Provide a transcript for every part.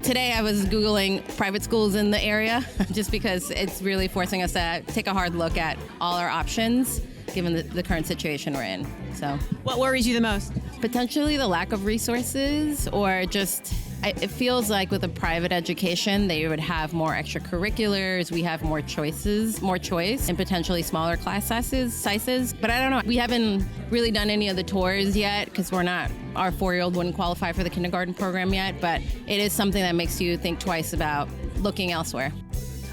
Today I was Googling private schools in the area just because it's really forcing us to take a hard look at all our options given the current situation we're in. So, what worries you the most? Potentially the lack of resources, or just it feels like with a private education they would have more extracurriculars, we have more choice, and potentially smaller class sizes. But I don't know. We haven't really done any of the tours yet because our 4-year-old wouldn't qualify for the kindergarten program yet, but it is something that makes you think twice about looking elsewhere.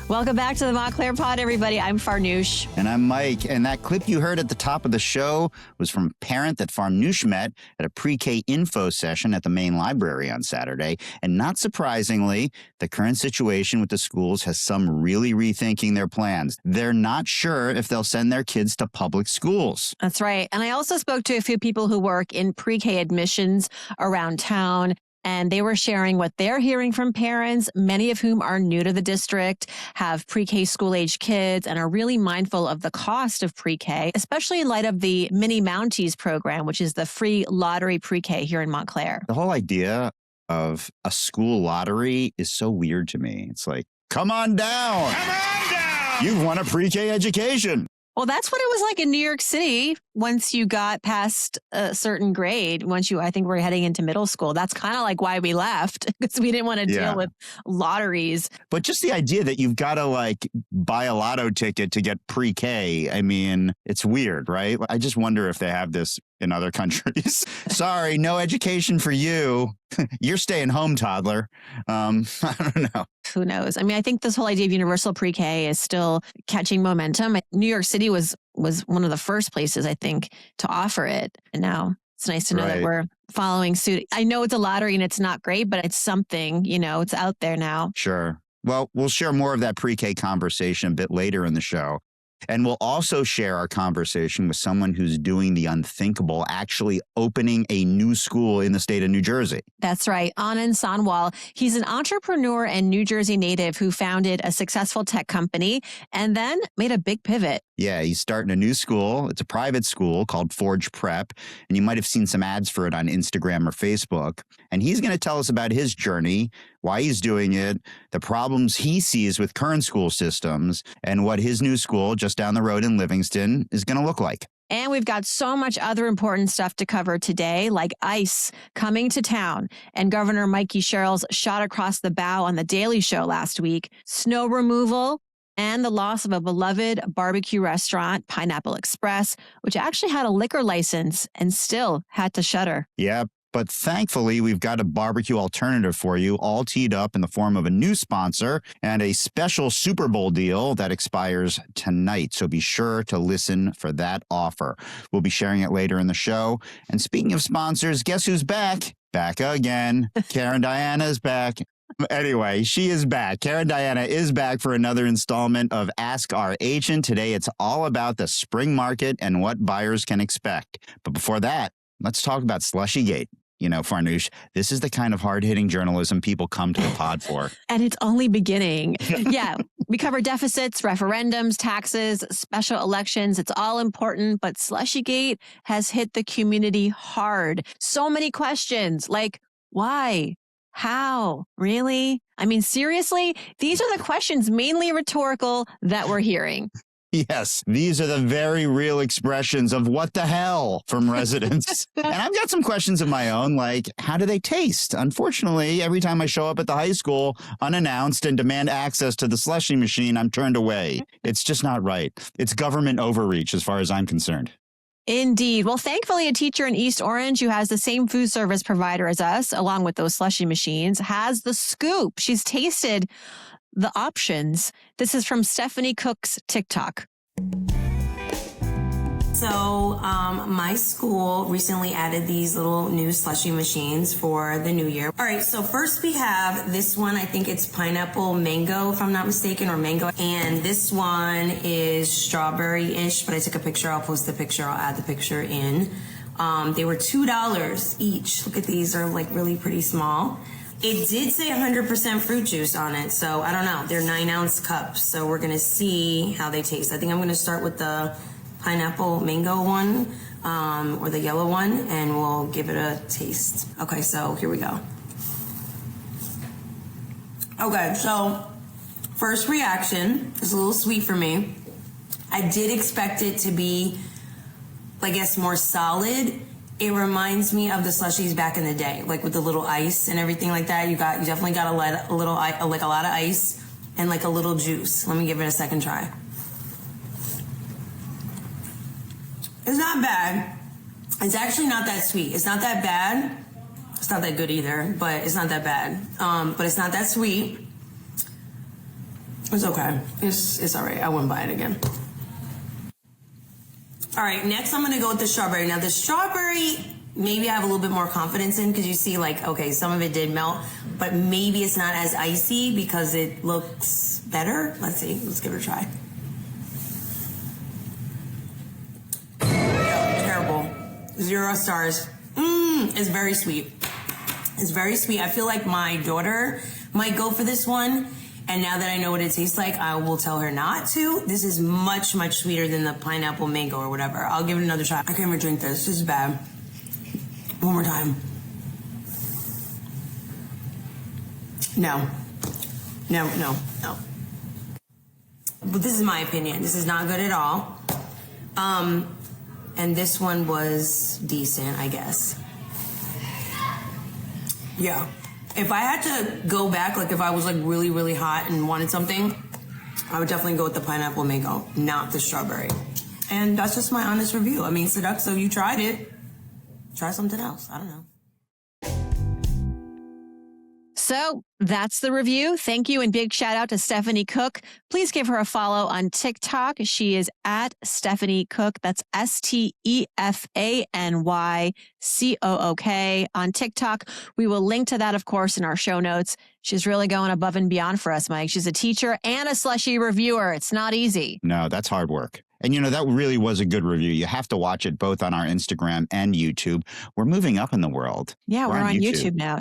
Welcome back to the Montclair Pod, everybody. I'm Farnoosh. And I'm Mike. And that clip you heard at the top of the show was from a parent that Farnoosh met at a pre-K info session at the main library on Saturday. And not surprisingly, the current situation with the schools has some really rethinking their plans. They're not sure if they'll send their kids to public schools. That's right. And I also spoke to a few people who work in pre-K admissions around town. And they were sharing what they're hearing from parents, many of whom are new to the district, have pre-K school-age kids, and are really mindful of the cost of pre-K, especially in light of the Mini Mounties program, which is the free lottery pre-K here in Montclair. The whole idea of a school lottery is so weird to me. It's like, come on down. Come on down. You've won a pre-K education. Well, that's what it was like in New York City once you got past a certain grade. I think we're heading into middle school. That's kind of like why we left, because we didn't want to deal with lotteries. But just the idea that you've got to buy a lotto ticket to get pre-K, I mean, it's weird, right? I just wonder if they have this in other countries. Sorry, no education for you. You're staying home, toddler. I don't know. Who knows? I mean, I think this whole idea of universal pre-K is still catching momentum. New York City was one of the first places, I think, to offer it. And now it's nice to know that we're following suit. I know it's a lottery and it's not great, but it's something, it's out there now. Sure. Well, we'll share more of that pre-K conversation a bit later in the show. And we'll also share our conversation with someone who's doing the unthinkable, actually opening a new school in the state of New Jersey. That's right. Anand Sanwal. He's an entrepreneur and New Jersey native who founded a successful tech company and then made a big pivot. Yeah, he's starting a new school. It's a private school called Forge Prep, and you might have seen some ads for it on Instagram or Facebook. And he's going to tell us about his journey, why he's doing it, the problems he sees with current school systems, and what his new school just down the road in Livingston is going to look like. And we've got so much other important stuff to cover today, like ICE coming to town and Governor Mikey Sherrill's shot across the bow on The Daily Show last week, snow removal, and the loss of a beloved barbecue restaurant, Pineapple Express, which actually had a liquor license and still had to shutter. Yeah, but thankfully, we've got a barbecue alternative for you, all teed up in the form of a new sponsor and a special Super Bowl deal that expires tonight. So be sure to listen for that offer. We'll be sharing it later in the show. And speaking of sponsors, guess who's back? Back again. Karen Diana is back. Anyway, she is back. Karen Diana is back for another installment of Ask Our Agent. Today, it's all about the spring market and what buyers can expect. But before that, let's talk about Slushygate. Farnoosh, this is the kind of hard-hitting journalism people come to the pod for. And it's only beginning. Yeah, we cover deficits, referendums, taxes, special elections. It's all important, but Slushygate has hit the community hard. So many questions like, why? How? Really? I mean, seriously? These are the questions, mainly rhetorical, that we're hearing. Yes, these are the very real expressions of what the hell from residents. And I've got some questions of my own, like, how do they taste? Unfortunately, every time I show up at the high school unannounced and demand access to the slushie machine, I'm turned away. It's just not right. It's government overreach as far as I'm concerned. Indeed. Well, thankfully, a teacher in East Orange who has the same food service provider as us, along with those slushie machines, has the scoop. She's tasted the options. This is from Stephanie Cook's TikTok. So my school recently added these little new slushie machines for the new year. All right, so first we have this one. I think it's pineapple mango, if I'm not mistaken, or mango. And this one is strawberry-ish, but I took a picture. I'll post the picture. I'll add the picture in. They were $2 each. Look at these. They're like really pretty small. It did say 100% fruit juice on it, so I don't know. They're 9-ounce cups, so we're going to see how they taste. I think I'm going to start with the pineapple mango one, or the yellow one, and we'll give it a taste. Okay, so here we go. Okay, so first reaction is a little sweet for me. I did expect it to be, I guess, more solid. It reminds me of the slushies back in the day, like with the little ice and everything like that. You definitely got a lot of ice and like a little juice. Let me give it a second try. It's not bad. It's actually not that sweet. It's not that bad. It's not that good either, but it's not that bad. But it's not that sweet. It's okay. It's all right. I wouldn't buy it again. All right, next I'm gonna go with the strawberry. Now the strawberry, maybe I have a little bit more confidence in because you see okay, some of it did melt, but maybe it's not as icy because it looks better. Let's see, let's give it a try. Terrible, 0 stars. It's very sweet. It's very sweet. I feel like my daughter might go for this one. And now that I know what it tastes like, I will tell her not to. This is much, much sweeter than the pineapple mango or whatever. I'll give it another shot. I can't even drink this. This is bad. One more time. No. But this is my opinion. This is not good at all. And this one was decent, I guess. Yeah. If I had to go back, if I was really, really hot and wanted something, I would definitely go with the pineapple mango, not the strawberry. And that's just my honest review. I mean, Seducto, you tried it. Try something else. I don't know. So that's the review. Thank you and big shout out to Stephanie Cook. Please give her a follow on TikTok. She is at Stephanie Cook. That's STEFANYCOOK on TikTok. We will link to that, of course, in our show notes. She's really going above and beyond for us, Mike. She's a teacher and a slushy reviewer. It's not easy. No, that's hard work. And, that really was a good review. You have to watch it both on our Instagram and YouTube. We're moving up in the world. Yeah, we're on YouTube now.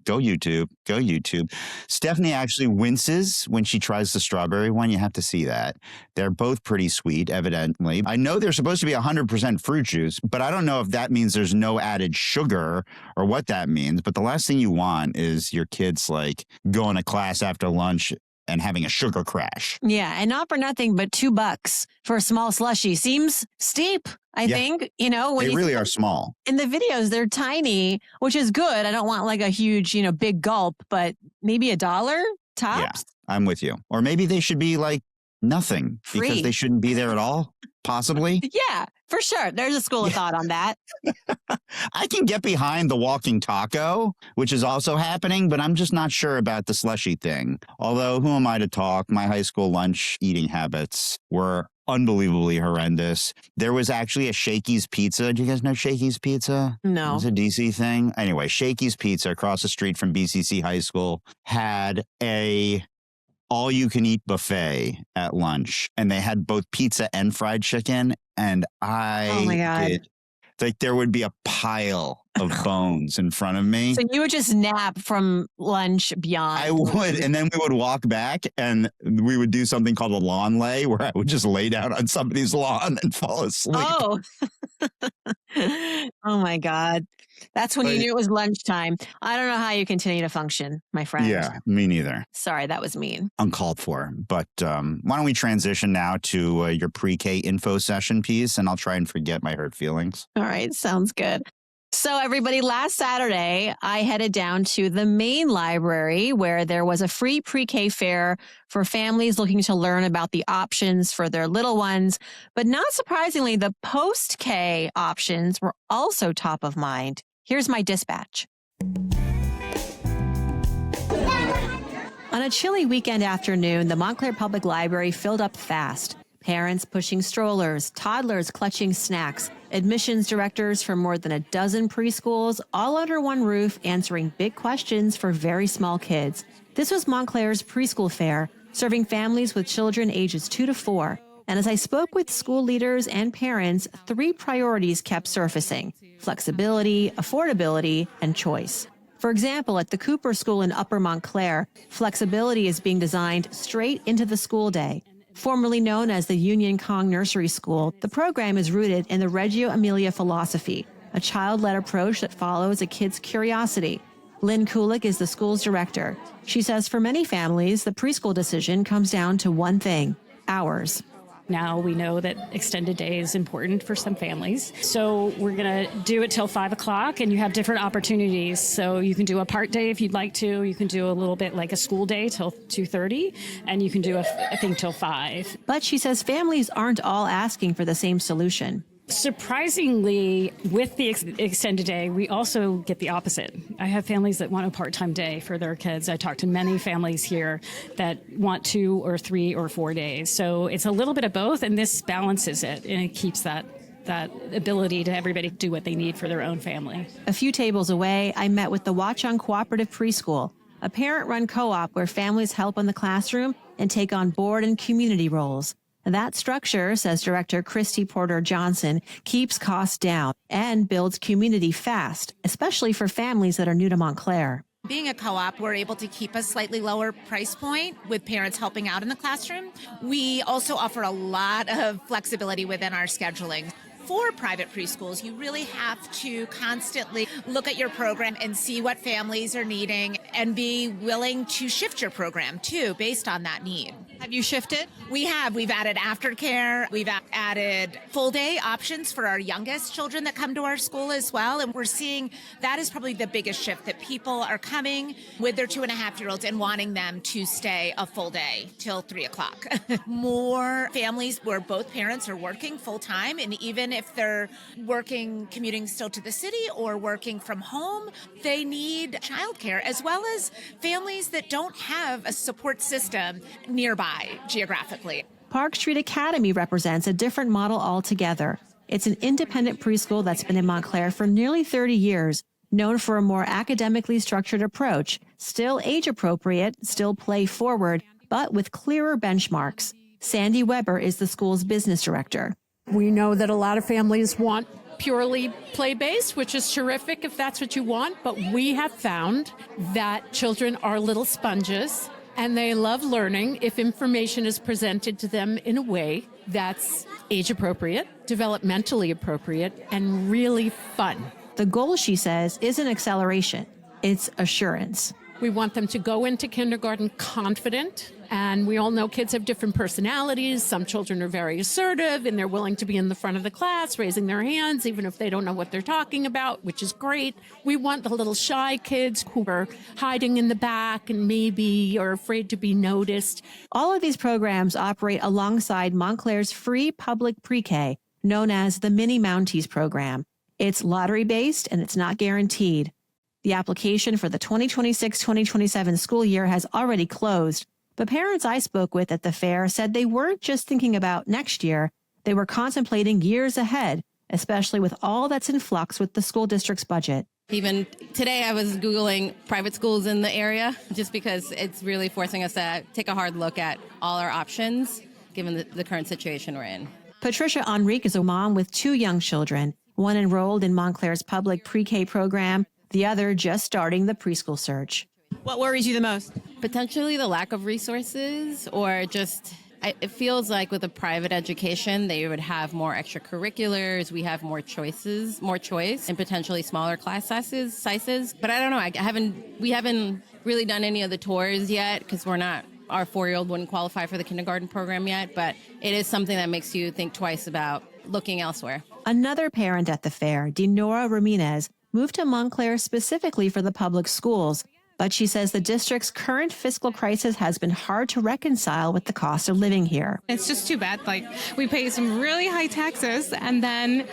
Go YouTube. Stephanie actually winces when she tries the strawberry one. You have to see that. They're both pretty sweet, evidently. I know they're supposed to be 100% fruit juice, but I don't know if that means there's no added sugar or what that means. But the last thing you want is your kids going to class after lunch and having a sugar crash. Yeah, and not for nothing, but $2 for a small slushie seems steep, I think. When they really are small. In the videos, they're tiny, which is good. I don't want a huge, big gulp, but maybe $1 tops. Yeah, I'm with you. Or maybe they should be nothing free. Because they shouldn't be there at all, possibly. Yeah, for sure. There's a school of thought on that. I can get behind the walking taco, which is also happening, but I'm just not sure about the slushy thing. Although, who am I to talk? My high school lunch eating habits were unbelievably horrendous. There was actually a Shakey's Pizza. Do you guys know Shakey's Pizza? No. It was a DC thing. Anyway, Shakey's Pizza across the street from BCC High School had a all-you-can-eat buffet at lunch, and they had both pizza and fried chicken, and oh my God. there would be a pile of bones in front of me. So you would just nap from lunch beyond. I would, and then we would walk back, and we would do something called a lawn lay, where I would just lay down on somebody's lawn and fall asleep. Oh. Oh my God. That's when you knew it was lunchtime. I don't know how you continue to function, my friend. Yeah, me neither. Sorry, that was mean. Uncalled for. But why don't we transition now to your pre-K info session piece, and I'll try and forget my hurt feelings. All right, sounds good. So everybody, last Saturday, I headed down to the main library where there was a free pre-K fair for families looking to learn about the options for their little ones. But not surprisingly, the post-K options were also top of mind. Here's my dispatch. On a chilly weekend afternoon, the Montclair Public Library filled up fast. Parents pushing strollers, toddlers clutching snacks, admissions directors from more than a dozen preschools, all under one roof, answering big questions for very small kids. This was Montclair's preschool fair, serving families with children ages 2 to 4. And as I spoke with school leaders and parents, 3 priorities kept surfacing: flexibility, affordability, and choice. For example, at the Cooper School in Upper Montclair, flexibility is being designed straight into the school day. Formerly known as the Union Kong Nursery School, the program is rooted in the Reggio Emilia philosophy, a child-led approach that follows a kid's curiosity. Lynn Kulik is the school's director. She says for many families, the preschool decision comes down to one thing: hours. Now we know that extended day is important for some families. So we're going to do it till 5 o'clock, and you have different opportunities. So you can do a part day if you'd like to. You can do a little bit like a school day till 2:30, and you can do a thing till 5. But she says families aren't all asking for the same solution. Surprisingly, with the extended day, we also get the opposite. I have families that want a part-time day for their kids. I talk to many families here that want 2 or 3 or 4 days. So it's a little bit of both, and this balances it, and it keeps that ability to everybody do what they need for their own family. A few tables away, I met with the Watch On Cooperative Preschool, a parent-run co-op where families help in the classroom and take on board and community roles. That structure, says Director Christy Porter Johnson, keeps costs down and builds community fast, especially for families that are new to Montclair. Being a co-op, we're able to keep a slightly lower price point with parents helping out in the classroom. We also offer a lot of flexibility within our scheduling. For private preschools, you really have to constantly look at your program and see what families are needing and be willing to shift your program too based on that need. Have you shifted? We have. We've added aftercare. We've added full day options for our youngest children that come to our school as well. And we're seeing that is probably the biggest shift, that people are coming with their 2.5-year-olds and wanting them to stay a full day till 3 o'clock. More families where both parents are working full time, and even if they're working, commuting still to the city or working from home, they need childcare, as well as families that don't have a support system nearby geographically. Park Street Academy represents a different model altogether. It's an independent preschool that's been in Montclair for nearly 30 years, known for a more academically structured approach, still age appropriate, still play forward, but with clearer benchmarks. Sandy Weber is the school's business director. We know that a lot of families want purely play-based, which is terrific if that's what you want, but we have found that children are little sponges and they love learning if information is presented to them in a way that's age-appropriate, developmentally appropriate, and really fun. The goal, she says, isn't acceleration, it's assurance. We want them to go into kindergarten confident, and we all know kids have different personalities. Some children are very assertive, and they're willing to be in the front of the class, raising their hands, even if they don't know what they're talking about, which is great. We want the little shy kids who are hiding in the back and maybe are afraid to be noticed. All of these programs operate alongside Montclair's free public pre-K, known as the Mini Mounties program. It's lottery-based, and it's not guaranteed. The application for the 2026-2027 school year has already closed, but parents I spoke with at the fair said they weren't just thinking about next year, they were contemplating years ahead, especially with all that's in flux with the school district's budget. Even today I was Googling private schools in the area just because it's really forcing us to take a hard look at all our options given the current situation we're in. Patricia Enrique is a mom with 2 young children, one enrolled in Montclair's public pre-K program, the other just starting the preschool search. What worries you the most? Potentially the lack of resources, or just, it feels like with a private education, they would have more extracurriculars, we have more choice, and potentially smaller class sizes. But I don't know, we haven't really done any of the tours yet because our 4-year-old wouldn't qualify for the kindergarten program yet, but it is something that makes you think twice about looking elsewhere. Another parent at the fair, Dinora Ramirez, moved to Montclair specifically for the public schools, but she says the district's current fiscal crisis has been hard to reconcile with the cost of living here. It's just too bad. We pay some really high taxes, and then,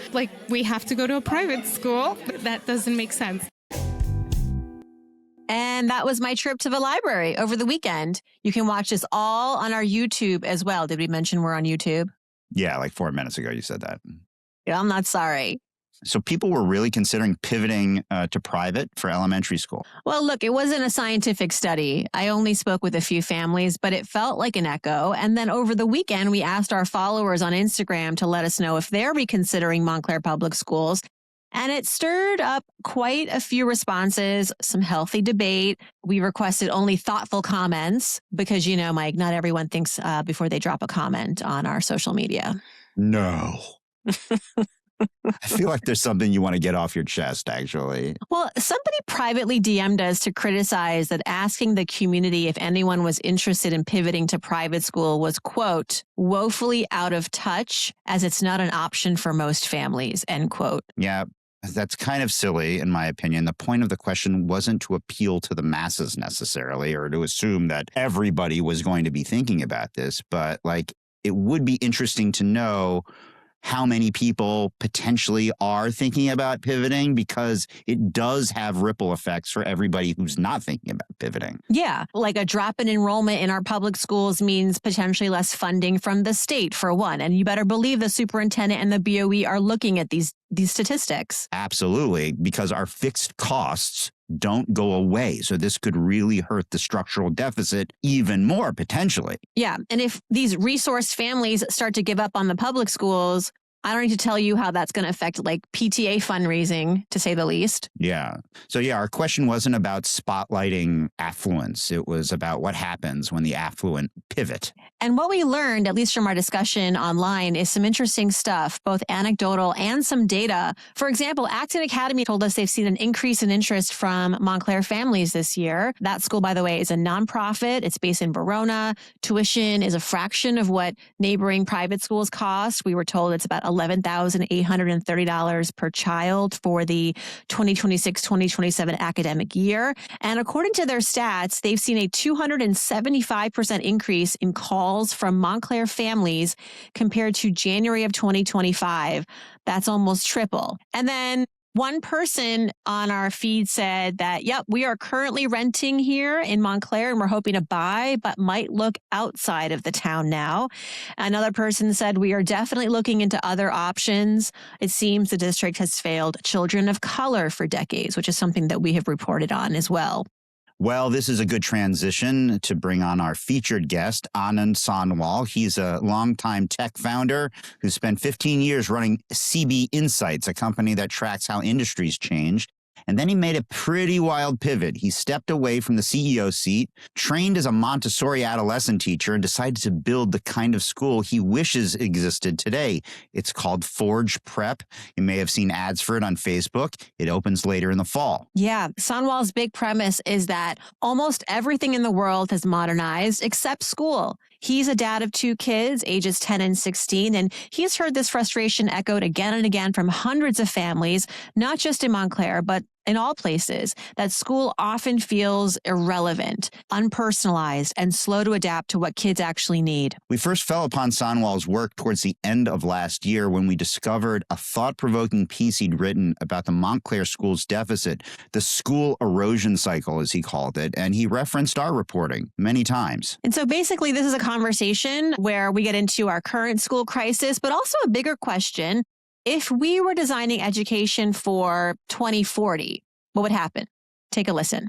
we have to go to a private school. That doesn't make sense. And that was my trip to the library over the weekend. You can watch this all on our YouTube as well. Did we mention we're on YouTube? Yeah, like 4 minutes ago you said that. Yeah, I'm not sorry. So people were really considering pivoting to private for elementary school. Well, look, it wasn't a scientific study. I only spoke with a few families, but it felt like an echo. And then over the weekend, we asked our followers on Instagram to let us know if they're reconsidering Montclair Public Schools. And it stirred up quite a few responses, some healthy debate. We requested only thoughtful comments because, Mike, not everyone thinks before they drop a comment on our social media. No. I feel like there's something you want to get off your chest, actually. Well, somebody privately DM'd us to criticize that asking the community if anyone was interested in pivoting to private school was, quote, woefully out of touch as it's not an option for most families, end quote. Yeah, that's kind of silly, in my opinion. The point of the question wasn't to appeal to the masses necessarily, or to assume that everybody was going to be thinking about this, but like, it would be interesting to know how many people potentially are thinking about pivoting, because it does have ripple effects for everybody who's not thinking about pivoting. Yeah, like a drop in enrollment in our public schools means potentially less funding from the state, for one. And you better believe the superintendent and the BOE are looking at these statistics. Absolutely, because our fixed costs don't go away. So this could really hurt the structural deficit even more, potentially. Yeah. And if these resource families start to give up on the public schools, I don't need to tell you how that's going to affect like PTA fundraising, to say the least. Yeah. So yeah, our question wasn't about spotlighting affluence. It was about what happens when the affluent pivot. And what we learned, at least from our discussion online, is some interesting stuff, both anecdotal and some data. For example, Acton Academy told us they've seen an increase in interest from Montclair families this year. That school, by the way, is a nonprofit. It's based in Verona. Tuition is a fraction of what neighboring private schools cost. We were told it's about $11,830 per child for the 2026-2027 academic year. And according to their stats, they've seen a 275% increase in calls from Montclair families compared to January of 2025. That's almost triple. And then one person on our feed said that, yep, we are currently renting here in Montclair and we're hoping to buy, but might look outside of the town now. Another person said, we are definitely looking into other options. It seems the district has failed children of color for decades, which is something that we have reported on as well. Well, this is a good transition to bring on our featured guest, Anand Sanwal. He's a longtime tech founder who spent 15 years running CB Insights, a company that tracks how industries change. And then he made a pretty wild pivot. He stepped away from the CEO seat, trained as a Montessori adolescent teacher, and decided to build the kind of school he wishes existed today. It's called Forge Prep. You may have seen ads for it on Facebook. It opens later in the fall. Yeah, Sanwal's big premise is that almost everything in the world has modernized except school. He's a dad of 2 kids, ages 10 and 16, and he's heard this frustration echoed again and again from hundreds of families, not just in Montclair, but in all places, that school often feels irrelevant, unpersonalized, and slow to adapt to what kids actually need. We first fell upon Sanwal's work towards the end of last year when we discovered a thought-provoking piece he'd written about the Montclair school's deficit, the school erosion cycle, as he called it, and he referenced our reporting many times. And so basically, this is a conversation where we get into our current school crisis, but also a bigger question. If we were designing education for 2040, what would happen? Take a listen.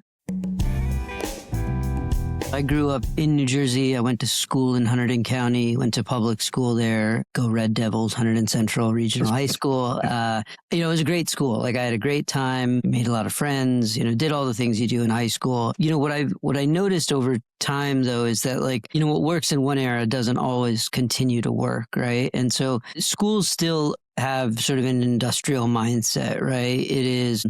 I grew up in New Jersey. I went to school in Hunterdon County, went to public school there. Go Red Devils, Hunterdon Central Regional High School. It was a great school. Like, I had a great time, made a lot of friends, did all the things you do in high school. What I noticed over time, though, is that what works in one era doesn't always continue to work, right? And so schools still have sort of an industrial mindset, right? It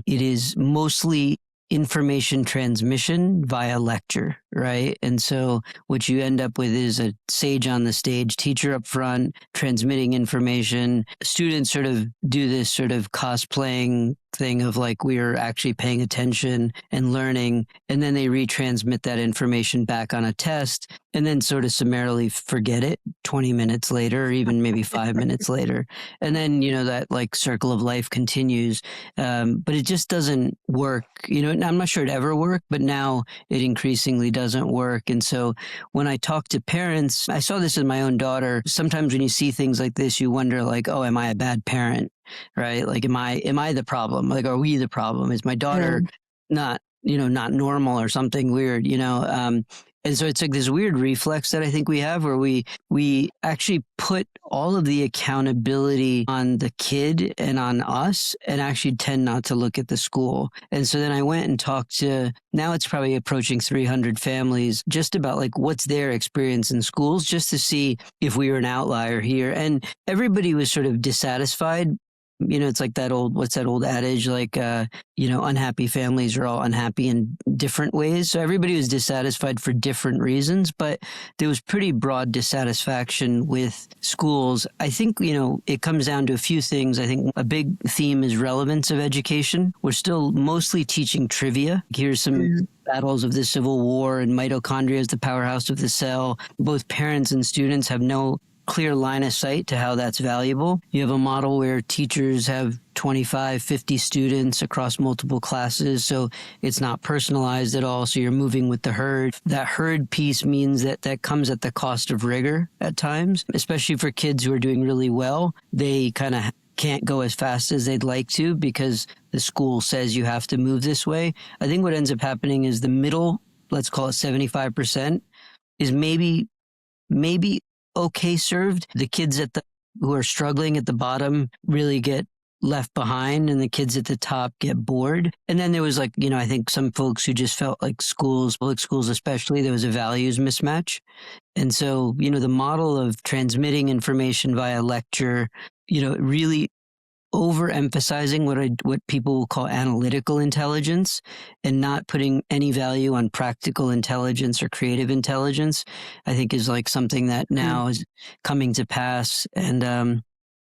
is mostly information transmission via lecture, right? And so what you end up with is a sage on the stage, teacher up front, transmitting information. Students sort of do this sort of cosplaying thing of we're actually paying attention and learning, and then they retransmit that information back on a test and then sort of summarily forget it 20 minutes later, or even maybe 5 minutes later. And then, that circle of life continues. But it just doesn't work. I'm not sure it ever worked, but now it increasingly doesn't work. And so when I talk to parents, I saw this in my own daughter. Sometimes when you see things like this, you wonder oh, am I a bad parent? Right? Am I the problem? Are we the problem? Is my daughter not normal or something weird, And so it's this weird reflex that I think we have where we actually put all of the accountability on the kid and on us and actually tend not to look at the school. And so then I went and talked to, now it's probably approaching 300 families, just about what's their experience in schools, just to see if we were an outlier here. And everybody was sort of dissatisfied, It's like what's that old adage? Like, unhappy families are all unhappy in different ways. So everybody was dissatisfied for different reasons, but there was pretty broad dissatisfaction with schools. I think, it comes down to a few things. I think a big theme is relevance of education. We're still mostly teaching trivia. Here's some battles of the Civil War, and mitochondria is the powerhouse of the cell. Both parents and students have no clear line of sight to how that's valuable. You have a model where teachers have 25, 50 students across multiple classes, so it's not personalized at all. So you're moving with the herd. That herd piece means that comes at the cost of rigor at times, especially for kids who are doing really well. They kind of can't go as fast as they'd like to because the school says you have to move this way. I think what ends up happening is the middle, let's call it 75%, is maybe okay served. The kids who are struggling at the bottom really get left behind, and the kids at the top get bored. And then there was I think some folks who just felt like public schools especially, there was a values mismatch. And so, the model of transmitting information via lecture, really overemphasizing what people will call analytical intelligence and not putting any value on practical intelligence or creative intelligence, I think is something that now is coming to pass. And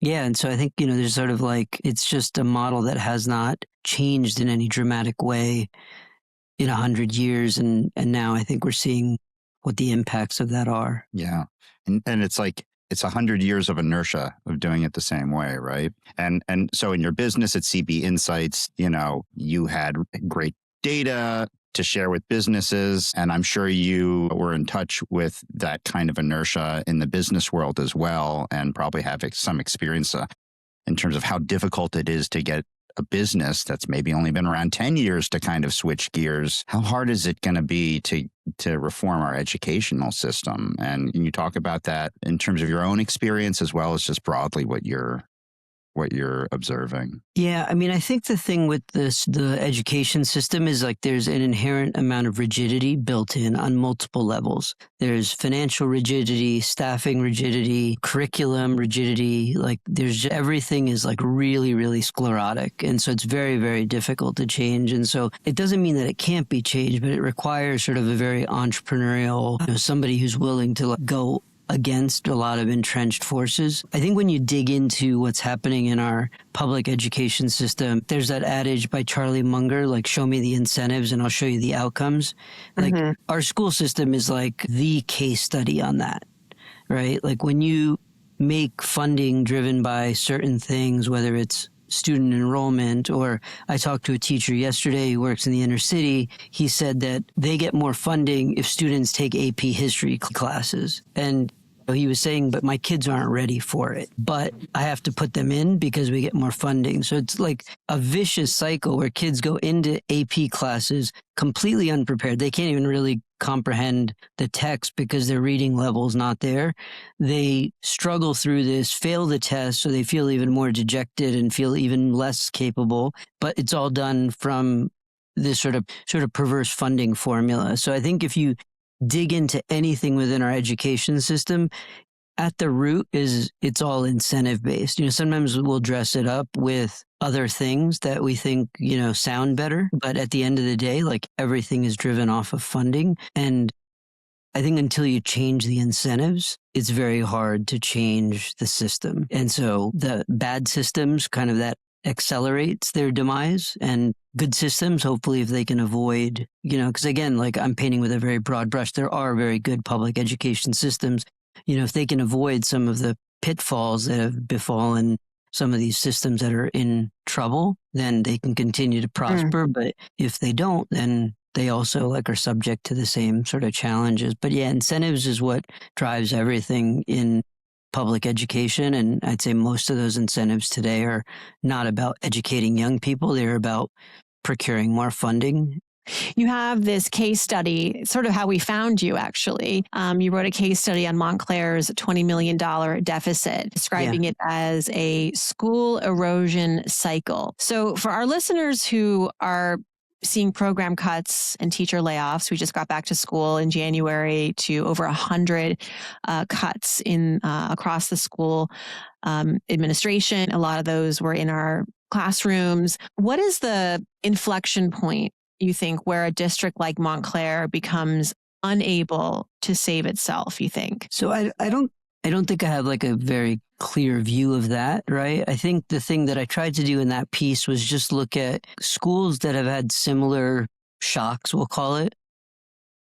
and so I think, there's sort of it's just a model that has not changed in any dramatic way in 100 years. And now I think we're seeing what the impacts of that are. Yeah. And it's 100 years of inertia of doing it the same way, right? And so in your business at CB Insights, you had great data to share with businesses, and I'm sure you were in touch with that kind of inertia in the business world as well, and probably have some experience in terms of how difficult it is to get a business that's maybe only been around 10 years to kind of switch gears. How hard is it going to be to reform our educational system? And you talk about that in terms of your own experience as well as just broadly what you're observing. Yeah, I think the thing with the education system is there's an inherent amount of rigidity built in on multiple levels. There's financial rigidity, staffing rigidity, curriculum rigidity. Everything is really, really sclerotic. And so it's very, very difficult to change. And so it doesn't mean that it can't be changed, but it requires sort of a very entrepreneurial, somebody who's willing to go against a lot of entrenched forces. I think when you dig into what's happening in our public education system, there's that adage by Charlie Munger, show me the incentives and I'll show you the outcomes. Our school system is the case study on that, right? When you make funding driven by certain things, whether it's student enrollment, or I talked to a teacher yesterday who works in the inner city. He said that they get more funding if students take AP history classes. And he was saying, but my kids aren't ready for it, but I have to put them in because we get more funding. So it's a vicious cycle where kids go into AP classes completely unprepared. They can't even really comprehend the text because their reading level's not there. They struggle through this, fail the test, so they feel even more dejected and feel even less capable. But it's all done from this sort of perverse funding formula. So I think if you dig into anything within our education system, at the root it's all incentive based. Sometimes we'll dress it up with other things that we think, sound better. But at the end of the day, everything is driven off of funding. And I think until you change the incentives, it's very hard to change the system. And so the bad systems kind of that accelerates their demise, and good systems, hopefully, if they can avoid, because again, I'm painting with a very broad brush, there are very good public education systems. If they can avoid some of the pitfalls that have befallen some of these systems that are in trouble, then they can continue to prosper. But if they don't, then they also are subject to the same sort of challenges. But yeah, incentives is what drives everything in public education. And I'd say most of those incentives today are not about educating young people. They're about procuring more funding. You have this case study, sort of how we found you, actually. You wrote a case study on Montclair's $20 million deficit, describing it as a school erosion cycle. So for our listeners who are seeing program cuts and teacher layoffs. We just got back to school in January to over 100 cuts in across the school administration. A lot of those were in our classrooms. What is the inflection point, you think, where a district like Montclair becomes unable to save itself, you think? So I don't think I have like a very clear view of that, right? I think the thing that I tried to do in that piece was just look at schools that have had similar shocks, we'll call it.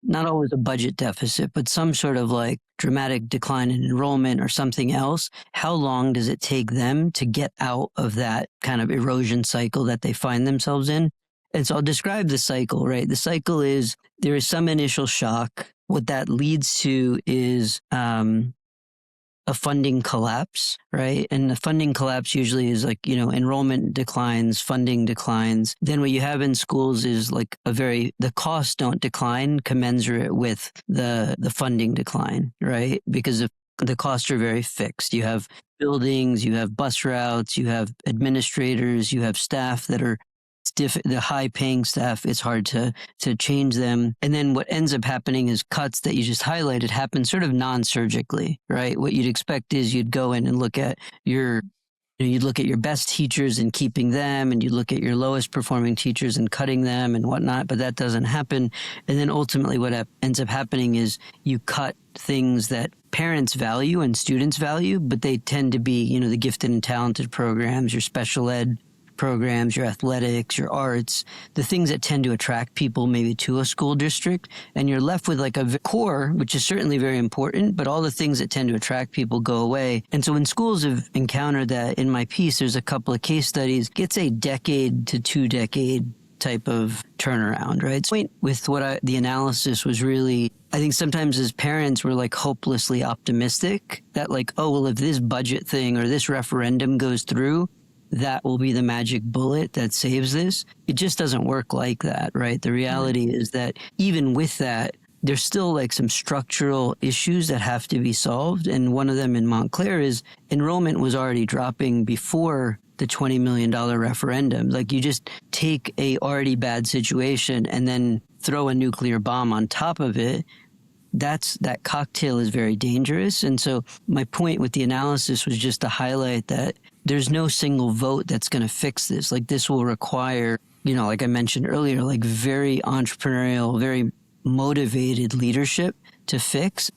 Not always a budget deficit, but some sort of like dramatic decline in enrollment or something else. How long does it take them to get out of that kind of erosion cycle that they find themselves in? And so I'll describe the cycle, right? The cycle is there is some initial shock. What that leads to is a funding collapse, right? And the funding collapse usually is like, enrollment declines, funding declines. Then what you have in schools is like the costs don't decline commensurate with the funding decline, right? Because the costs are very fixed. You have buildings, you have bus routes, you have administrators, you have staff that are the high-paying staff, it's hard to change them. And then what ends up happening is cuts that you just highlighted happen sort of non-surgically, right? What you'd expect is you'd go in and look at your best teachers and keeping them, and you'd look at your lowest performing teachers and cutting them and whatnot, but that doesn't happen. And then ultimately what ends up happening is you cut things that parents value and students value, but they tend to be, the gifted and talented programs, your special ed programs, your athletics, your arts, the things that tend to attract people maybe to a school district. And you're left with like a core, which is certainly very important, but all the things that tend to attract people go away. And so when schools have encountered that, in my piece, there's a couple of case studies, it's a decade to 2 decade type of turnaround, right? So with the analysis was really, I think sometimes as parents, we're like hopelessly optimistic that like, oh, well, if this budget thing or this referendum goes through, that will be the magic bullet that saves this. It just doesn't work like that, right? The reality is that even with that, there's still like some structural issues that have to be solved. And one of them in Montclair is enrollment was already dropping before the $20 million referendum. Like you just take a already bad situation and then throw a nuclear bomb on top of it. That cocktail is very dangerous. And so my point with the analysis was just to highlight that there's no single vote that's going to fix this. Like this will require, like I mentioned earlier, like very entrepreneurial, very motivated leadership to fix.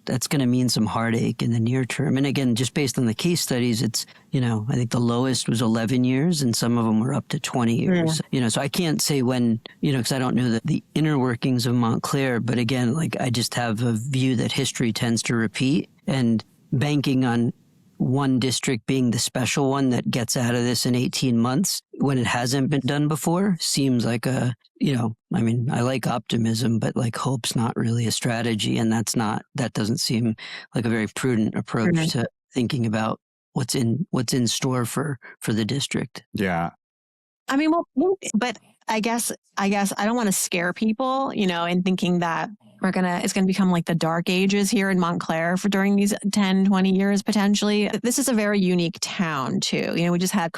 That's going to mean some heartache in the near term. And again, just based on the case studies, it's, I think the lowest was 11 years and some of them were up to 20 years. So I can't say when, because I don't know the inner workings of Montclair. But again, like I just have a view that history tends to repeat, and banking on one district being the special one that gets out of this in 18 months when it hasn't been done before seems like I like optimism, but like hope's not really a strategy. And that doesn't seem like a very prudent approach to thinking about what's in store for the district. Yeah. I mean, but I guess I don't want to scare people, in thinking that it's going to become like the dark ages here in Montclair during these 10, 20 years, potentially. This is a very unique town too. We just had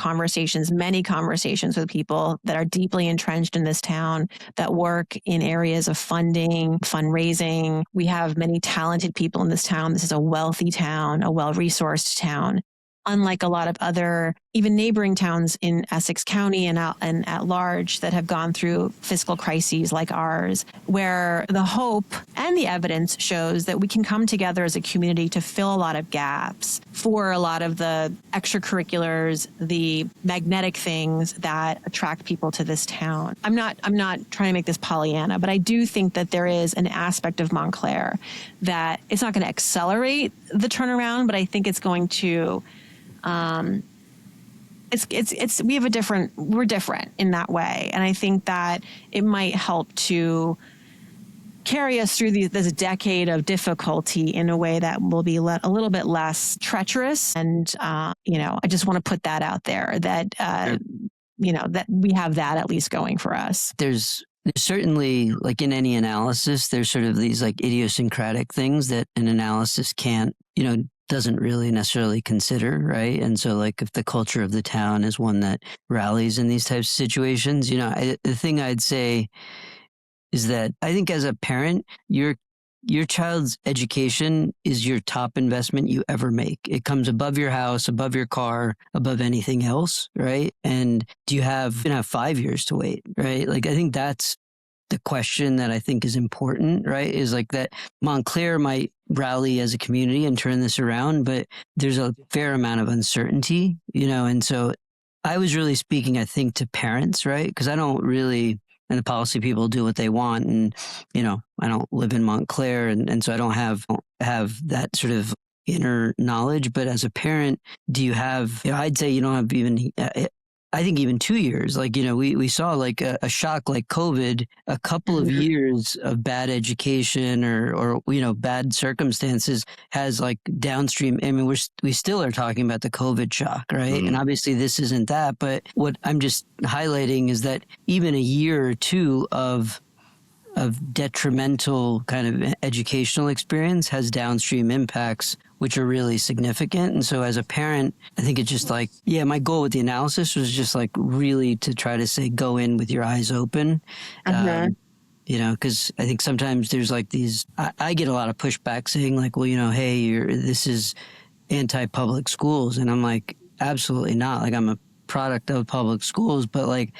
many conversations with people that are deeply entrenched in this town, that work in areas of funding, fundraising. We have many talented people in this town. This is a wealthy town, a well-resourced town. Unlike a lot of other, even neighboring towns in Essex County and at large that have gone through fiscal crises like ours, where the hope and the evidence shows that we can come together as a community to fill a lot of gaps for a lot of the extracurriculars, the magnetic things that attract people to this town. I'm not trying to make this Pollyanna, but I do think that there is an aspect of Montclair that it's not going to accelerate the turnaround, but I think it's going to we're different in that way. And I think that it might help to carry us through this decade of difficulty in a way that will be a little bit less treacherous. And, I just want to put that out there that, that we have that at least going for us. There's certainly, like in any analysis, there's sort of these like idiosyncratic things that an analysis can't, doesn't really necessarily consider, right? And so like if the culture of the town is one that rallies in these types of situations, the thing I'd say is that I think as a parent, your child's education is your top investment you ever make. It comes above your house, above your car, above anything else, right? And you have 5 years to wait, right? Like, I think that's the question that I think is important, right? Is like that Montclair might rally as a community and turn this around, but there's a fair amount of uncertainty, and so I was really speaking, I think, to parents, right? Because I don't really, and the policy people do what they want. And, I don't live in Montclair. And so I don't have that sort of inner knowledge. But as a parent, do you have, I'd say you don't have even, I think even 2 years, like, we saw like a shock like COVID, a couple of years of bad education or bad circumstances has like downstream. I mean, we still are talking about the COVID shock, right? Mm-hmm. And obviously this isn't that, but what I'm just highlighting is that even a year or two of detrimental kind of educational experience has downstream impacts, which are really significant. And so as a parent, I think it's just like, my goal with the analysis was just like really to try to say, go in with your eyes open. Because I think sometimes there's like these, I get a lot of pushback saying like, well, hey, this is anti-public schools. And I'm like, absolutely not. Like, I'm a product of public schools, but like,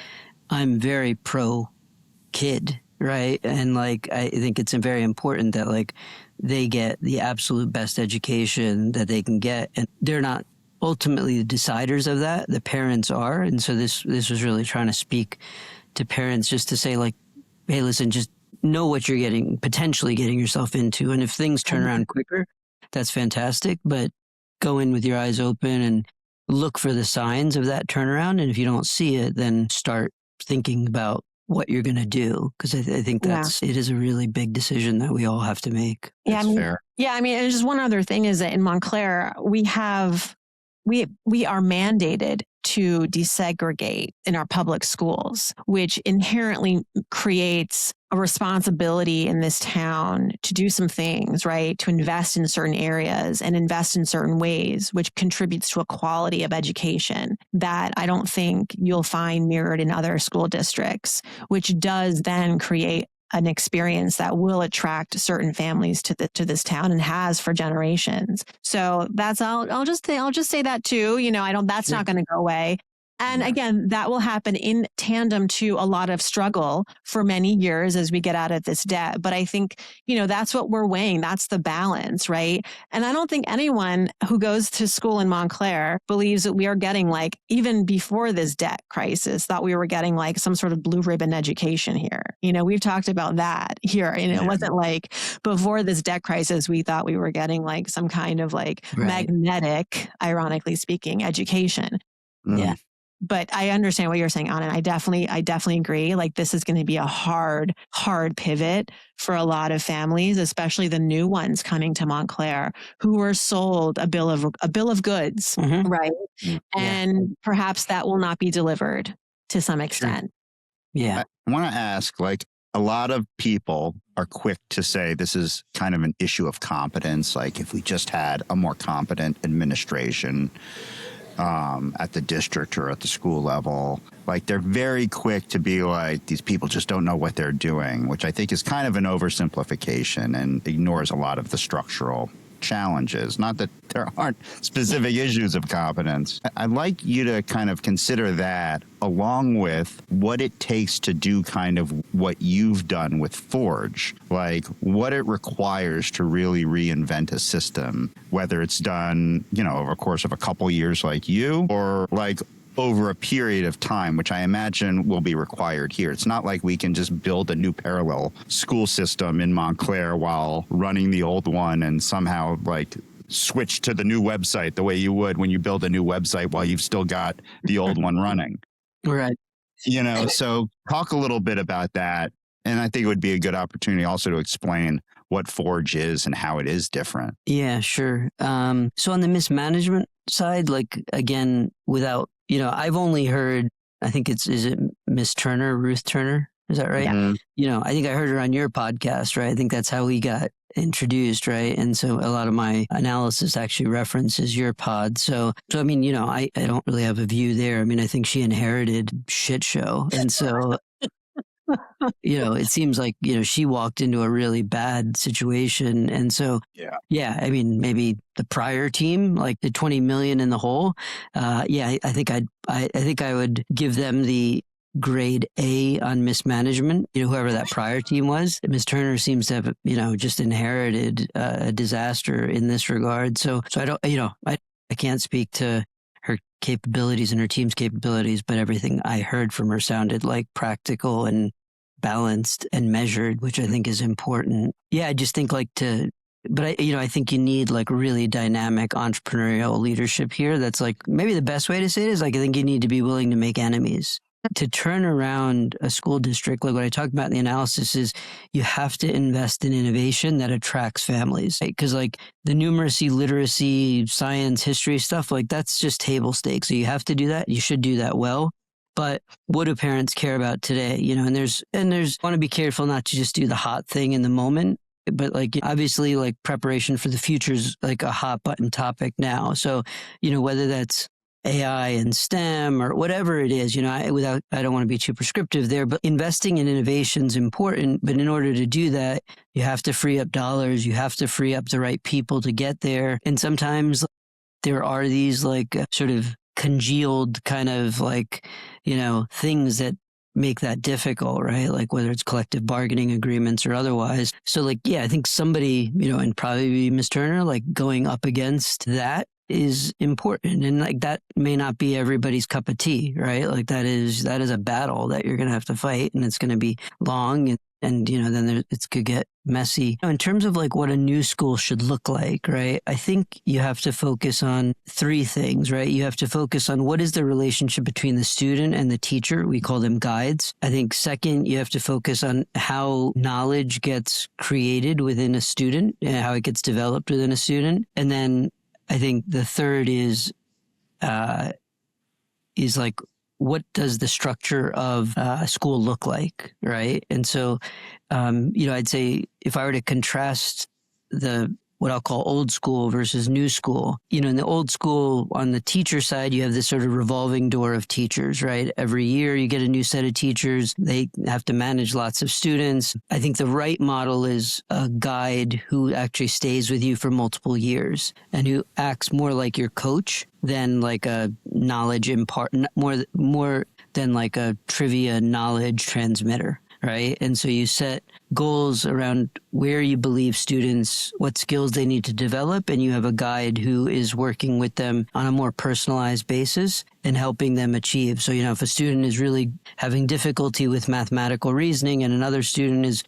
I'm very pro-kid. Right. And like, I think it's very important that like they get the absolute best education that they can get. And they're not ultimately the deciders of that. The parents are. And so this was really trying to speak to parents just to say like, hey, listen, just know what you're potentially getting yourself into. And if things turn around quicker, that's fantastic. But go in with your eyes open and look for the signs of that turnaround. And if you don't see it, then start thinking about what you're going to do, because I think it is a really big decision that we all have to make. Yeah, fair. Yeah, and just one other thing is that in Montclair, we are mandated to desegregate in our public schools, which inherently creates a responsibility in this town to do some things, right? To invest in certain areas and invest in certain ways, which contributes to a quality of education that I don't think you'll find mirrored in other school districts, which does then create an experience that will attract certain families to this town and has for generations. So I'll just say that too. That's not going to go away. And again, that will happen in tandem to a lot of struggle for many years as we get out of this debt. But I think, that's what we're weighing. That's the balance, right? And I don't think anyone who goes to school in Montclair believes that we are getting like, even before this debt crisis, thought we were getting like some sort of blue ribbon education here. We've talked about that here. It wasn't like before this debt crisis, we thought we were getting like some kind of like magnetic, ironically speaking, education. Yeah. But I understand what you're saying, Anand. I definitely agree. Like, this is going to be a hard pivot for a lot of families, especially the new ones coming to Montclair, who were sold a bill of goods, right? Yeah. And perhaps that will not be delivered to some extent. Sure. Yeah. I want to ask, like, a lot of people are quick to say this is kind of an issue of competence. Like, if we just had a more competent administration at the district or at the school level, like, they're very quick to be like, these people just don't know what they're doing, which I think is kind of an oversimplification and ignores a lot of the structural challenges. Not that there aren't specific issues of competence. I'd like you to kind of consider that along with what it takes to do kind of what you've done with Forge, like what it requires to really reinvent a system, whether it's done, over a course of a couple years like you, or like over a period of time, which I imagine will be required here. It's not like we can just build a new parallel school system in Montclair while running the old one and somehow like switch to the new website the way you would when you build a new website while you've still got the old one running. Right. So talk a little bit about that. And I think it would be a good opportunity also to explain what Forge is and how it is different. Yeah, sure. So on the mismanagement side, like, again, without, I've only heard, I think is it Miss Turner, Ruth Turner? Is that right? Yeah. I think I heard her on your podcast, right? I think that's how we got introduced, right? And so a lot of my analysis actually references your pod. So I mean, I don't really have a view there. I mean, I think she inherited shit show. And so, it seems like, she walked into a really bad situation. And so, yeah, I mean, maybe the prior team, like the 20 million in the hole. I think I would give them the grade A on mismanagement, whoever that prior team was. Ms. Turner seems to have, just inherited a disaster in this regard. So I don't, I can't speak to her capabilities and her team's capabilities, but everything I heard from her sounded like practical and balanced and measured, which I think is important. Yeah, I just think but I think you need like really dynamic entrepreneurial leadership here. That's like maybe the best way to say it is like, I think you need to be willing to make enemies. To turn around a school district, like what I talked about in the analysis, is you have to invest in innovation that attracts families. Because like the numeracy, literacy, science, history stuff, like that's just table stakes. So you have to do that. You should do that well. But what do parents care about today? And there's want to be careful not to just do the hot thing in the moment. But like obviously like preparation for the future is like a hot button topic now. So, whether that's AI and STEM or whatever it is, I don't want to be too prescriptive there, but investing in innovation is important. But in order to do that, you have to free up dollars. You have to free up the right people to get there. And sometimes there are these like sort of congealed kind of like, things that make that difficult, right? Like whether it's collective bargaining agreements or otherwise. So like, yeah, I think somebody, and probably Ms. Turner, like going up against that is important. And like that may not be everybody's cup of tea, right? Like that is a battle that you're going to have to fight, and it's going to be long and then it could get messy. In terms of like what a new school should look like, right? I think you have to focus on three things, right? You have to focus on what is the relationship between the student and the teacher. We call them guides. I think second, you have to focus on how knowledge gets created within a student and how it gets developed within a student. And then I think the third is like, what does the structure of a school look like, right? And so, I'd say if I were to contrast what I'll call old school versus new school, in the old school, on the teacher side, you have this sort of revolving door of teachers, right? Every year you get a new set of teachers. They have to manage lots of students. I think the right model is a guide who actually stays with you for multiple years and who acts more like your coach than like a knowledge more than like a trivia knowledge transmitter. Right. And so you set goals around where you believe students, what skills they need to develop, and you have a guide who is working with them on a more personalized basis and helping them achieve. So, if a student is really having difficulty with mathematical reasoning and another student is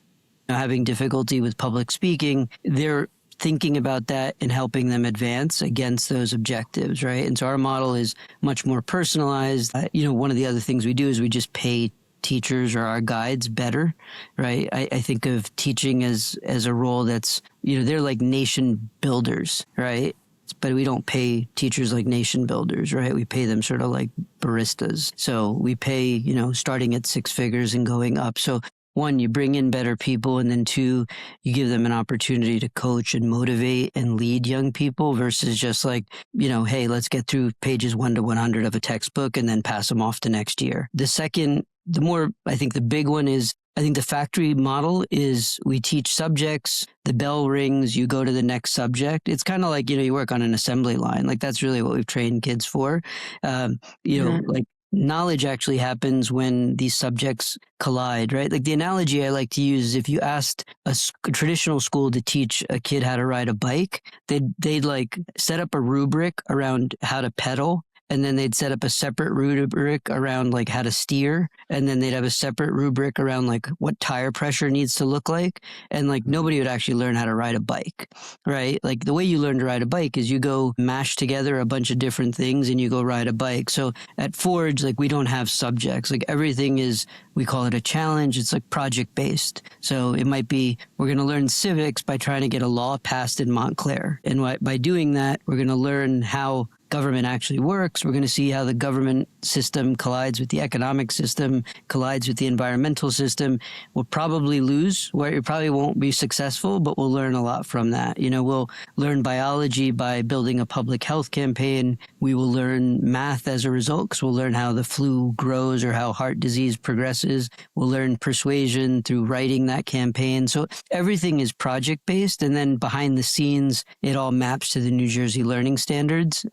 having difficulty with public speaking, they're thinking about that and helping them advance against those objectives, right? And so our model is much more personalized. One of the other things we do is we just pay teachers or our guides better, right? I think of teaching as a role that's, they're like nation builders, right? But we don't pay teachers like nation builders, right? We pay them sort of like baristas. So we pay, starting at six figures and going up. So one, you bring in better people, and then two, you give them an opportunity to coach and motivate and lead young people versus just like, hey, let's get through pages 1 to 100 of a textbook and then pass them off to next year. I think the big one is, I think the factory model is we teach subjects, the bell rings, you go to the next subject. It's kind of like, you work on an assembly line. Like that's really what we've trained kids for. Like knowledge actually happens when these subjects collide, right? Like the analogy I like to use is if you asked a traditional school to teach a kid how to ride a bike, they'd like set up a rubric around how to pedal. And then they'd set up a separate rubric around like how to steer. And then they'd have a separate rubric around like what tire pressure needs to look like. And like nobody would actually learn how to ride a bike, right? Like the way you learn to ride a bike is you go mash together a bunch of different things and you go ride a bike. So at Forge, like we don't have subjects. Like everything is, we call it a challenge. It's like project based. So it might be, we're going to learn civics by trying to get a law passed in Montclair. And by doing that, we're going to learn how government actually works. We're going to see how the government system collides with the economic system, collides with the environmental system. We'll probably lose, where it probably won't be successful, but we'll learn a lot from that. We'll learn biology by building a public health campaign. We will learn math as a result, because we'll learn how the flu grows or how heart disease progresses. We'll learn persuasion through writing that campaign. So everything is project-based, and then behind the scenes, it all maps to the New Jersey learning standards,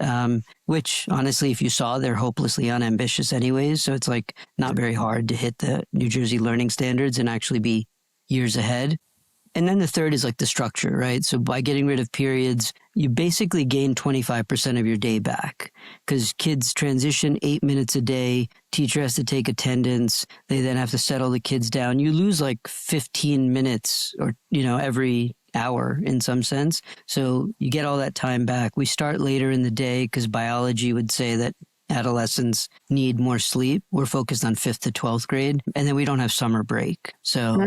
which honestly, if you saw, they're hopelessly unambitious anyways. So it's like not very hard to hit the New Jersey learning standards and actually be years ahead. And then the third is like the structure, right? So by getting rid of periods, you basically gain 25% of your day back, because kids transition 8 minutes a day. Teacher has to take attendance. They then have to settle the kids down. You lose like 15 minutes or, every hour in some sense. So you get all that time back. We start later in the day because biology would say that adolescents need more sleep. We're focused on 5th to 12th grade, and then we don't have summer break. So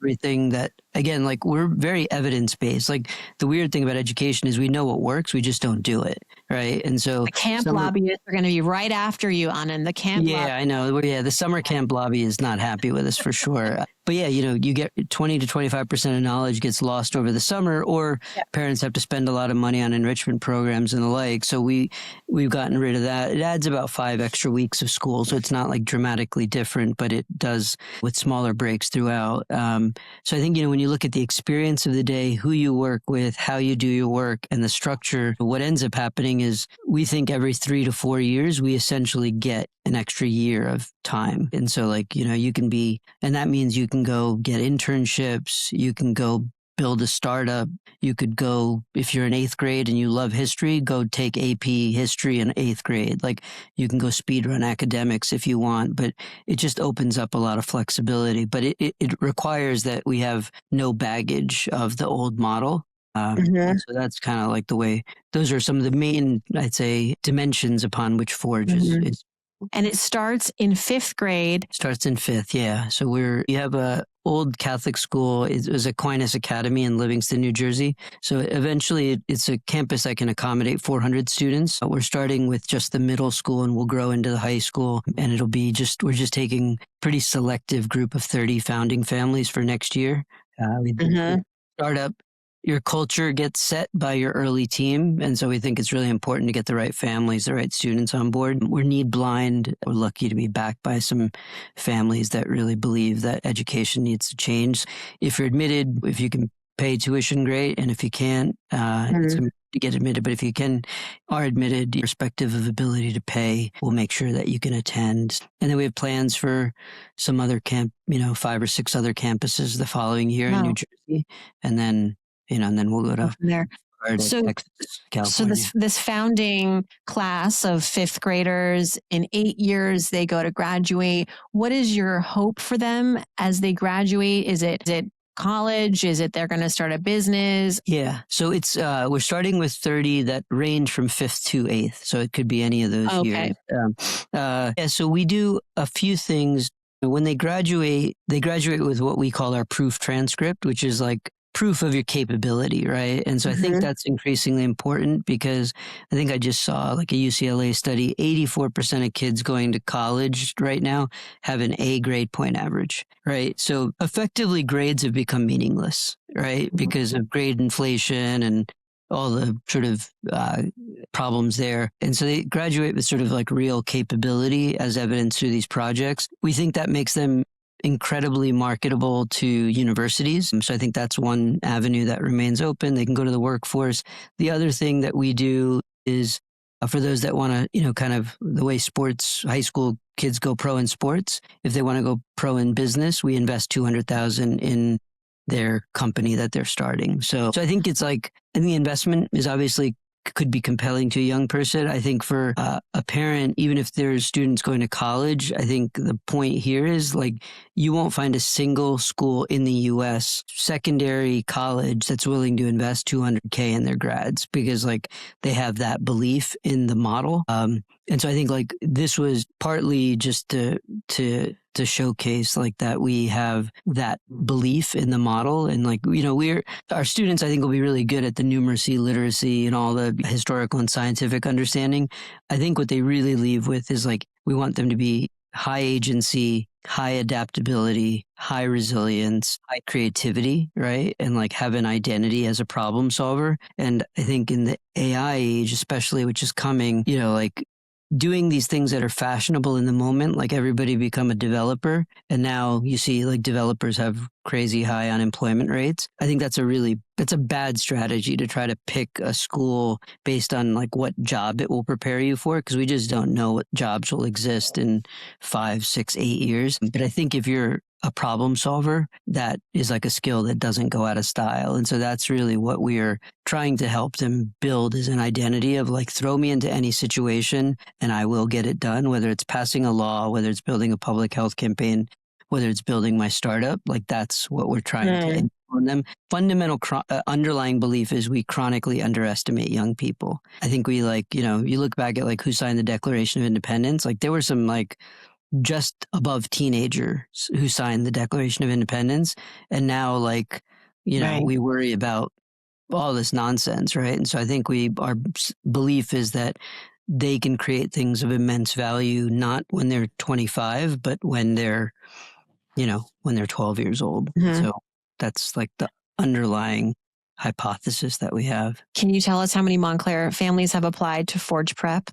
everything that, again, like we're very evidence-based. Like the weird thing about education is we know what works, we just don't do it. Right. And so the camp lobbyists are going to be right after you, Anand. The camp. Yeah, I know. Yeah. The summer camp lobby is not happy with us for sure. But yeah, you get 20 to 25% of knowledge gets lost over the summer, or parents have to spend a lot of money on enrichment programs and the like. So we've gotten rid of that. It adds about 5 extra weeks of school. So it's not like dramatically different, but it does with smaller breaks throughout. So I think, when you look at the experience of the day, who you work with, how you do your work, and the structure, what ends up happening is we think every 3 to 4 years, we essentially get an extra year of time. And so you can be, and that means you can go get internships, you can go build a startup, you could go, if you're in 8th grade and you love history, go take AP history in 8th grade. Like you can go speedrun academics if you want, but it just opens up a lot of flexibility. But it requires that we have no baggage of the old model. So that's kind of like the way, those are some of the main, I'd say, dimensions upon which Forge is. And it starts in 5th grade. Starts in 5th, yeah. So we have a old Catholic school. It was Aquinas Academy in Livingston, New Jersey. So eventually it's a campus that can accommodate 400 students. We're starting with just the middle school, and we'll grow into the high school. And it'll be we're just taking pretty selective group of 30 founding families for next year. We start up. Your culture gets set by your early team. And so we think it's really important to get the right families, the right students on board. We're need blind. We're lucky to be backed by some families that really believe that education needs to change. If you're admitted, if you can pay tuition, great. And if you can't, it's to get admitted. But if you are admitted, irrespective of ability to pay, we'll make sure that you can attend. And then we have plans for some other 5 or 6 other campuses the following year in New Jersey. And then we'll go to there. Texas, California. So this founding class of 5th graders, in 8 years, they go to graduate. What is your hope for them as they graduate? Is it college? Is it they're going to start a business? Yeah. So it's we're starting with 30 that range from 5th to 8th. So it could be any of those years. So we do a few things. When they graduate with what we call our proof transcript, which is like proof of your capability, right? And so I think that's increasingly important, because I think I just saw like a UCLA study, 84% of kids going to college right now have an A grade point average, right? So effectively grades have become meaningless, right? Because of grade inflation and all the sort of problems there. And so they graduate with sort of like real capability as evidenced through these projects. We think that makes them incredibly marketable to universities. So I think that's one avenue that remains open. They can go to the workforce. The other thing that we do is for those that want to, kind of the way high school kids go pro in sports, if they want to go pro in business, we invest $200,000 in their company that they're starting. So I think the investment is obviously could be compelling to a young person. I think for a parent, even if there's students going to college, I think the point here is like you won't find a single school in the U.S. secondary college that's willing to invest $200K in their grads, because like they have that belief in the model. And so I think like this was partly just to showcase like that we have that belief in the model. And like, our students, I think, will be really good at the numeracy, literacy, and all the historical and scientific understanding. I think what they really leave with is like, we want them to be high agency, high adaptability, high resilience, high creativity, right? And like have an identity as a problem solver. And I think in the AI age, especially, which is coming, like doing these things that are fashionable in the moment, like everybody become a developer. And now you see like developers have crazy high unemployment rates. I think that's a bad strategy to try to pick a school based on like what job it will prepare you for, because we just don't know what jobs will exist in 5, 6, 8 years. But I think if you're a problem solver, that is like a skill that doesn't go out of style. And so that's really what we are trying to help them build, is an identity of like, throw me into any situation and I will get it done, whether it's passing a law, whether it's building a public health campaign, whether it's building my startup. Like that's what we're trying to instill in them. Fundamental underlying belief is we chronically underestimate young people. I think we like, you look back at like who signed the Declaration of Independence, like there were some like just above teenagers who signed the Declaration of Independence. And now like, we worry about all this nonsense, right? And so I think our belief is that they can create things of immense value, not when they're 25, but when they're 12 years old. So that's like the underlying hypothesis that we have. Can you tell us how many Montclair families have applied to Forge Prep?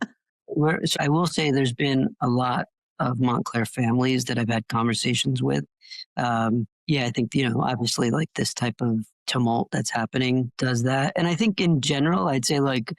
I will say there's been a lot of Montclair families that I've had conversations with. I think, obviously like this type of tumult that's happening does that. And I think in general, I'd say like,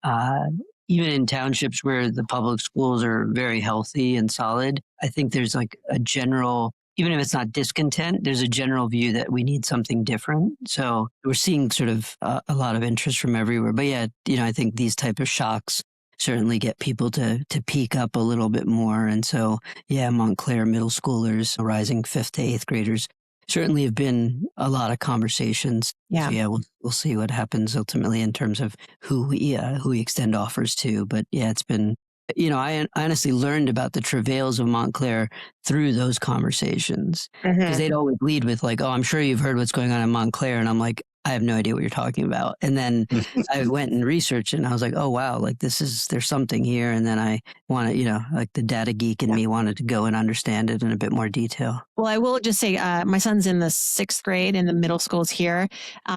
even in townships where the public schools are very healthy and solid, I think there's like a general, even if it's not discontent, there's a general view that we need something different. So we're seeing sort of a lot of interest from everywhere. But I think these type of shocks certainly get people to peak up a little bit more. And so, Montclair middle schoolers, rising 5th to 8th graders, certainly have been a lot of conversations. Yeah. So we'll see what happens ultimately in terms of who we extend offers to. But it's been, I honestly learned about the travails of Montclair through those conversations, because they'd always lead with like, oh, I'm sure you've heard what's going on in Montclair. And I'm like, I have no idea what you're talking about. And then I went and researched it and I was like, oh, wow, like there's something here. And then I wanted, like the data geek in me wanted to go and understand it in a bit more detail. Well, I will just say my son's in the 6th grade and the middle school's here.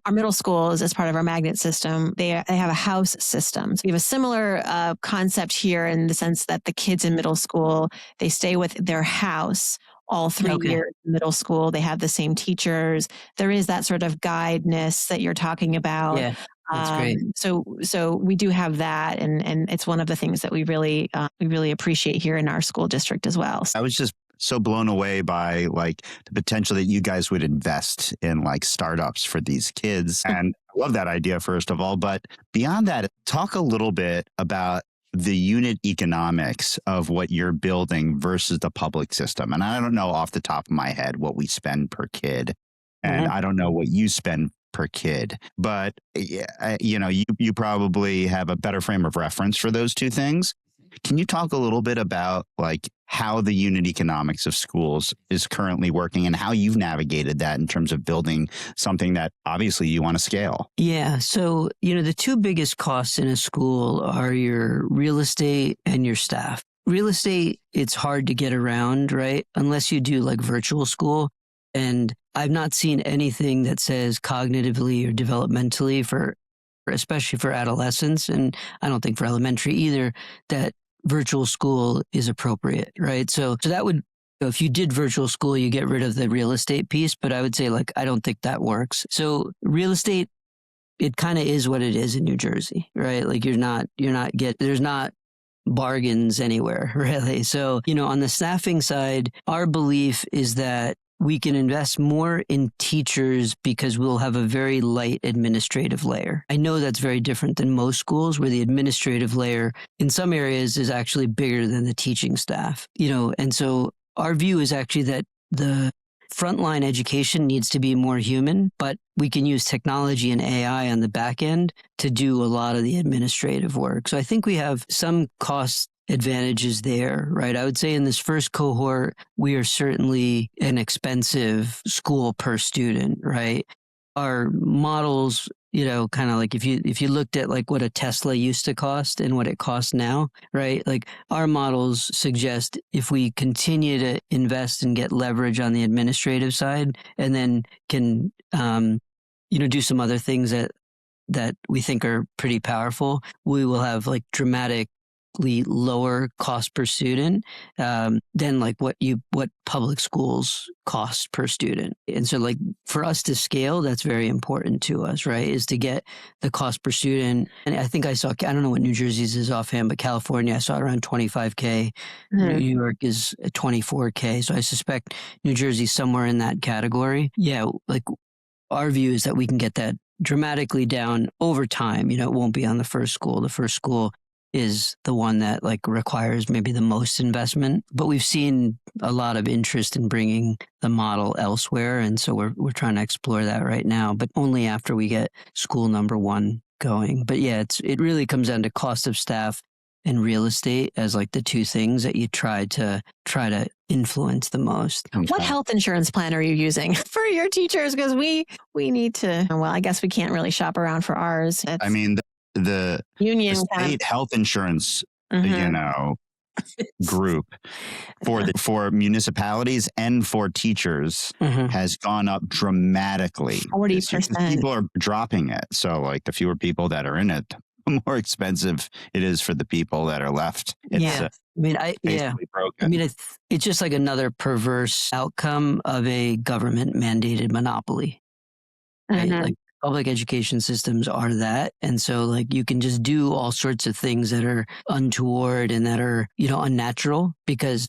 Our middle schools, as part of our magnet system, they have a house system. So we have a similar concept here in the sense that the kids in middle school, they stay with their house all 3 years in middle school. They have the same teachers. There is that sort of guideness that you're talking about. Yeah, that's great. So we do have that, and it's one of the things that we really appreciate here in our school district as well. I was just so blown away by like the potential that you guys would invest in like startups for these kids. And I love that idea, first of all. But beyond that, talk a little bit about the unit economics of what you're building versus the public system. And I don't know off the top of my head what we spend per kid, and I don't know what you spend per kid, but you probably have a better frame of reference for those two things. Can you talk a little bit about like how the unit economics of schools is currently working and how you've navigated that in terms of building something that obviously you want to scale? Yeah. So, the two biggest costs in a school are your real estate and your staff. Real estate, it's hard to get around, right? Unless you do like virtual school. And I've not seen anything that says cognitively or developmentally especially for adolescents, and I don't think for elementary either, that virtual school is appropriate, right? So that would, if you did virtual school, you get rid of the real estate piece, but I would say like, I don't think that works. So real estate, it kind of is what it is in New Jersey, right? Like there's not bargains anywhere, really. So, on the staffing side, our belief is that we can invest more in teachers because we'll have a very light administrative layer. I know that's very different than most schools where the administrative layer in some areas is actually bigger than the teaching staff, and so our view is actually that the frontline education needs to be more human, but we can use technology and AI on the back end to do a lot of the administrative work. So I think we have some cost advantages there, right? I would say in this first cohort, we are certainly an expensive school per student, right? Our models, kind of like if you looked at like what a Tesla used to cost and what it costs now, right? Like our models suggest if we continue to invest and get leverage on the administrative side and then can, do some other things that we think are pretty powerful, we will have like dramatic lower cost per student than like what public schools cost per student. And so like for us to scale, that's very important to us, right? Is to get the cost per student. And I think I don't know what New Jersey's is offhand, but California, I saw around $25K. New York is $24K. So I suspect New Jersey's somewhere in that category. Yeah. Like our view is that we can get that dramatically down over time. It won't be on the first school. The first school is the one that like requires maybe the most investment, but we've seen a lot of interest in bringing the model elsewhere. And so we're trying to explore that right now, but only after we get school number one going. But yeah, it really comes down to cost of staff and real estate as like the two things that you try to influence the most. What health insurance plan are you using for your teachers? Because we need to, well, I guess we can't really shop around for ours. The union state health insurance, group for municipalities and for teachers has gone up dramatically. 40%. People are dropping it. So like the fewer people that are in it, the more expensive it is for the people that are left. It's, broken. It's just like another perverse outcome of a government mandated monopoly. Right? Like public education systems are that. And so like you can just do all sorts of things that are untoward and that are, unnatural because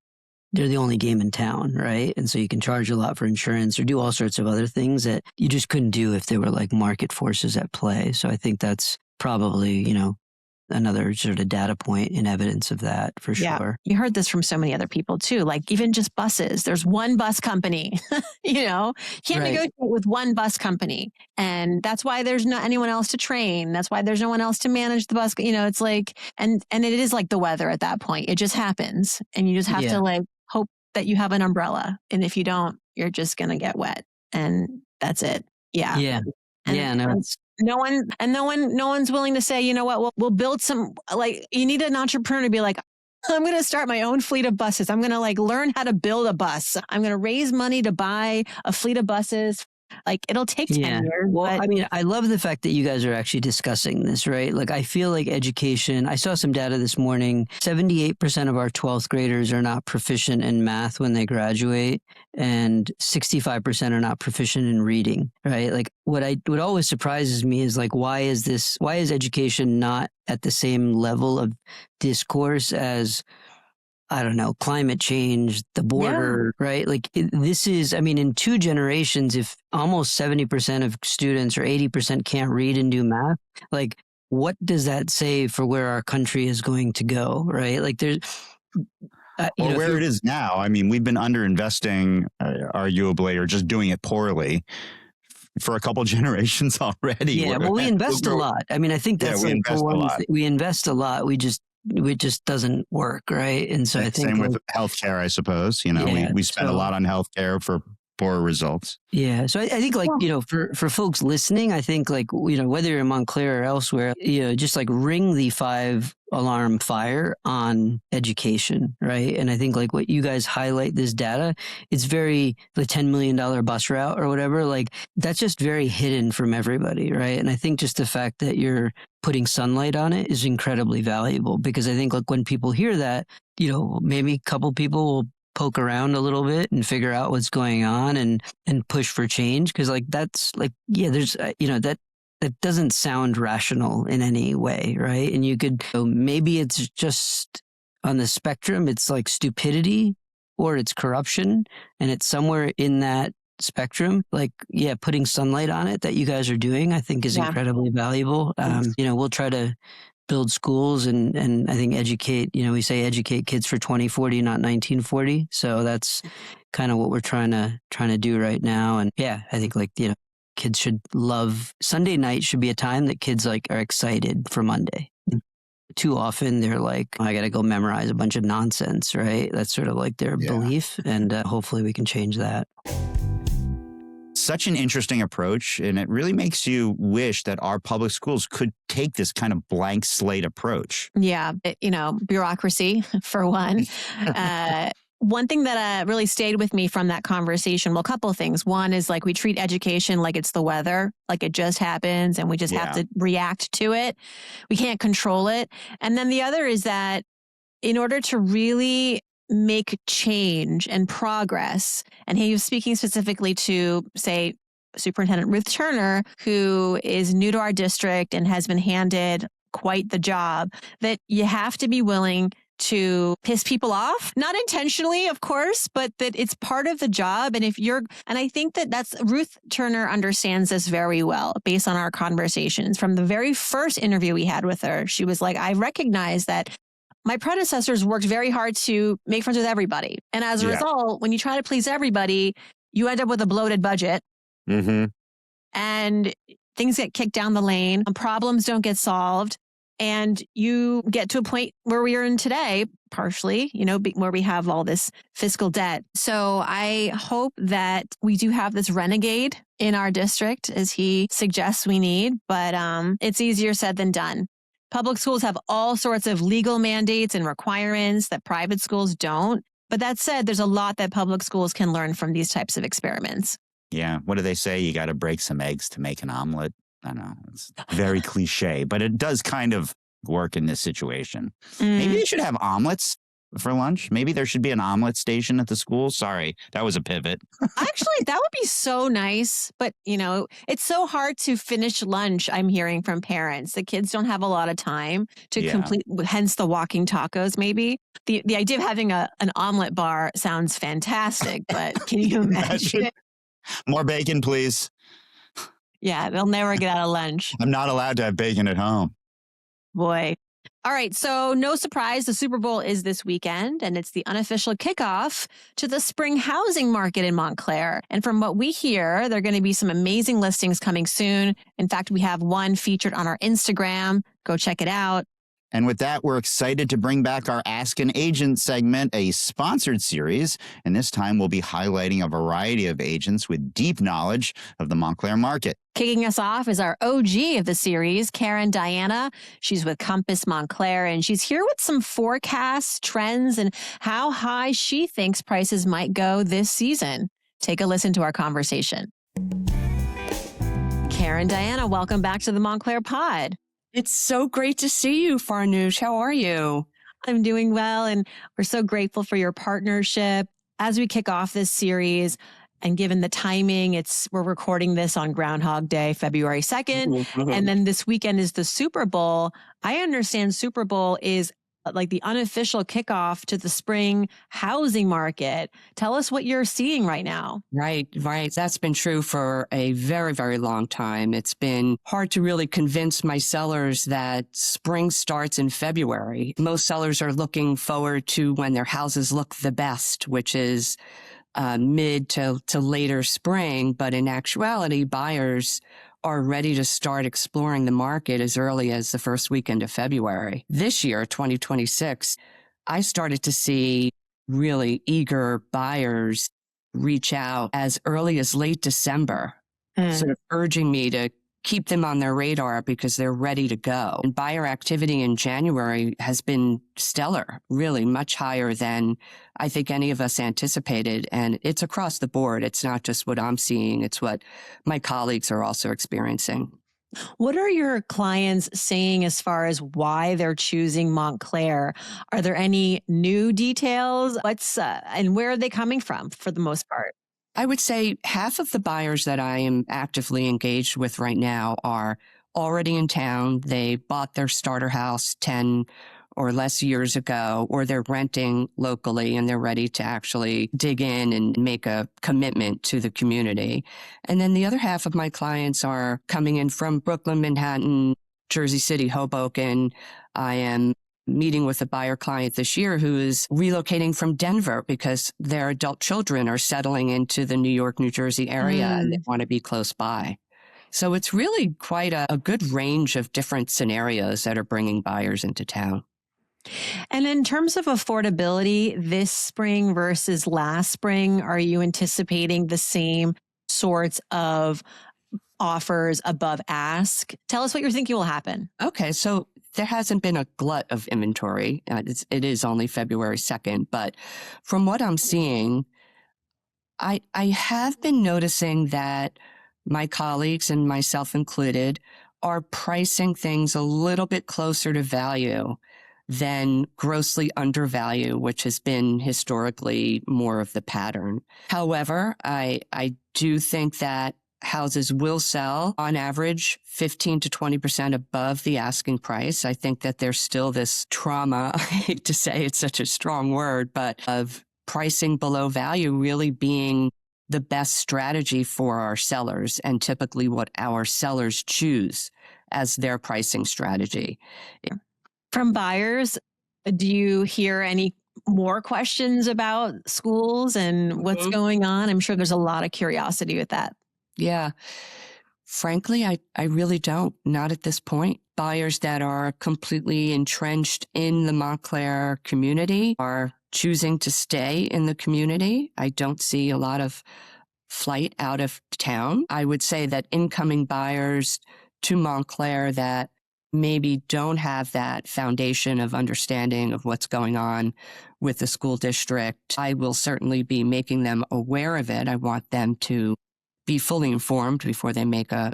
they're the only game in town, right? And so you can charge a lot for insurance or do all sorts of other things that you just couldn't do if there were like market forces at play. So I think that's probably, another sort of data point and evidence of that for sure. You heard this from so many other people too, like even just buses. There's one bus company, can't negotiate with one bus company. And that's why there's not anyone else to train. That's why there's no one else to manage the bus. It's like, and it is like the weather at that point. It just happens. And you just have to like hope that you have an umbrella. And if you don't, you're just going to get wet. And that's it. Yeah. Yeah. No one's willing to say, you know what, we'll build some, like, you need an entrepreneur to be like, I'm going to start my own fleet of buses. I'm going to like learn how to build a bus. I'm going to raise money to buy a fleet of buses. Like it'll take 10 years. Well, I love the fact that you guys are actually discussing this, right? Like I feel like education, I saw some data this morning, 78% of our 12th graders are not proficient in math when they graduate and 65% are not proficient in reading, right? Like what always surprises me is like, why is education not at the same level of discourse as I don't know, climate change, the border, right? Like this is, in 2 generations, if almost 70% of students or 80% can't read and do math, like what does that say for where our country is going to go, right? Like there's... where it is now. We've been underinvesting, arguably, or just doing it poorly for a couple generations already. Yeah, well, we invest a lot. I think that's we invest a lot. We invest a lot. It just doesn't work, right? And so I think same with healthcare, I suppose. We spend a lot on healthcare for poor results. Yeah. So I think for folks listening, I think whether you're in Montclair or elsewhere, just like ring the 5-alarm fire on education, right? And I think like what you guys highlight this data, it's the $10 million bus route or whatever, like that's just very hidden from everybody, right? And I think just the fact that you're putting sunlight on it is incredibly valuable because I think like when people hear that, maybe a couple people will poke around a little bit and figure out what's going on and push for change. Cause like, that's like, there's, that doesn't sound rational in any way. Right. And you could, maybe it's just on the spectrum, it's like stupidity or it's corruption. And it's somewhere in that spectrum, like, putting sunlight on it that you guys are doing, I think is incredibly valuable. We'll try to build schools and I think educate, we say educate kids for 2040, not 1940. So that's kind of what we're trying to do right now. And yeah, I think kids should love Sunday night should be a time that kids are excited for Monday. Too often they're like, I got to go memorize a bunch of nonsense, right? That's sort of like their belief. And hopefully we can change that. Such an interesting approach. And it really makes you wish that our public schools could take this kind of blank slate approach. Yeah. Bureaucracy for one. One thing that really stayed with me from that conversation, well, a couple of things. One is we treat education like it's the weather, like it just happens and we just have to react to it. We can't control it. And then the other is that in order to really make change and progress, and he was speaking specifically to, say, Superintendent Ruth Turner, who is new to our district and has been handed quite the job, that you have to be willing to piss people off, not intentionally, of course, but that it's part of the job. And I think that's Ruth Turner understands this very well based on our conversations. From the very first interview we had with her, she was like, I recognize that my predecessors worked very hard to make friends with everybody. And as a result, when you try to please everybody, you end up with a bloated budget. Mm-hmm. And things get kicked down the lane. Problems don't get solved. And you get to a point where we are in today, partially, where we have all this fiscal debt. So I hope that we do have this renegade in our district, as he suggests we need, but it's easier said than done. Public schools have all sorts of legal mandates and requirements that private schools don't. But that said, there's a lot that public schools can learn from these types of experiments. Yeah. What do they say? You got to break some eggs to make an omelet. I know it's very cliche, but it does kind of work in this situation. Maybe they should have omelets for lunch. Maybe there should be an omelet station at the school. Sorry, that was a pivot. Actually, that would be so nice. But, it's so hard to finish lunch, I'm hearing from parents. The kids don't have a lot of time to complete, hence the walking tacos, maybe. The idea of having an omelet bar sounds fantastic, but can you imagine? More bacon, please. Yeah, they'll never get out of lunch. I'm not allowed to have bacon at home. Boy. All right. So no surprise, the Super Bowl is this weekend, and it's the unofficial kickoff to the spring housing market in Montclair. And from what we hear, there are going to be some amazing listings coming soon. In fact, we have one featured on our Instagram. Go check it out. And with that, we're excited to bring back our Ask an Agent segment, a sponsored series. And this time we'll be highlighting a variety of agents with deep knowledge of the Montclair market. Kicking us off is our OG of the series, Karen Diana. She's with Compass Montclair, and she's here with some forecasts, trends, and how high she thinks prices might go this season. Take a listen to our conversation. Karen Diana, welcome back to the Montclair Pod. It's so great to see you, Farnoosh. How are you? I'm doing well, and we're so grateful for your partnership. As we kick off this series, and given the timing, we're recording this on Groundhog Day, February 2nd, and then this weekend is the Super Bowl. I understand Super Bowl is like the unofficial kickoff to the spring housing market. Tell us what you're seeing right now. Right. That's been true for a very, very long time. It's been hard to really convince my sellers that spring starts in February. Most sellers are looking forward to when their houses look the best, which is mid to later spring. But in actuality, buyers are ready to start exploring the market as early as the first weekend of February. This year, 2026, I started to see really eager buyers reach out as early as late December, sort of urging me to keep them on their radar because they're ready to go. And buyer activity in January has been stellar, really much higher than I think any of us anticipated. And it's across the board. It's not just what I'm seeing. It's what my colleagues are also experiencing. What are your clients saying as far as why they're choosing Montclair? Are there any new details? And where are they coming from for the most part? I would say half of the buyers that I am actively engaged with right now are already in town. They bought their starter house 10 or less years ago, or they're renting locally and they're ready to actually dig in and make a commitment to the community. And then the other half of my clients are coming in from Brooklyn, Manhattan, Jersey City, Hoboken. I am meeting with a buyer client this year who is relocating from Denver because their adult children are settling into the New York, New Jersey area and they want to be close by. So it's really quite a good range of different scenarios that are bringing buyers into town. And in terms of affordability, this spring versus last spring, are you anticipating the same sorts of offers above ask? Tell us what you're thinking will happen. Okay, so there hasn't been a glut of inventory. It is only February 2nd, but from what I'm seeing, I have been noticing that my colleagues and myself included are pricing things a little bit closer to value than grossly undervalue, which has been historically more of the pattern. However, I do think that houses will sell on average 15 to 20% above the asking price. I think that there's still this trauma, I hate to say it's such a strong word, but of pricing below value really being the best strategy for our sellers and typically what our sellers choose as their pricing strategy. From buyers, do you hear any more questions about schools and what's going on? I'm sure there's a lot of curiosity with that. Yeah. Frankly, I really don't. Not at this point. Buyers that are completely entrenched in the Montclair community are choosing to stay in the community. I don't see a lot of flight out of town. I would say that incoming buyers to Montclair that maybe don't have that foundation of understanding of what's going on with the school district, I will certainly be making them aware of it. I want them to be fully informed before they make a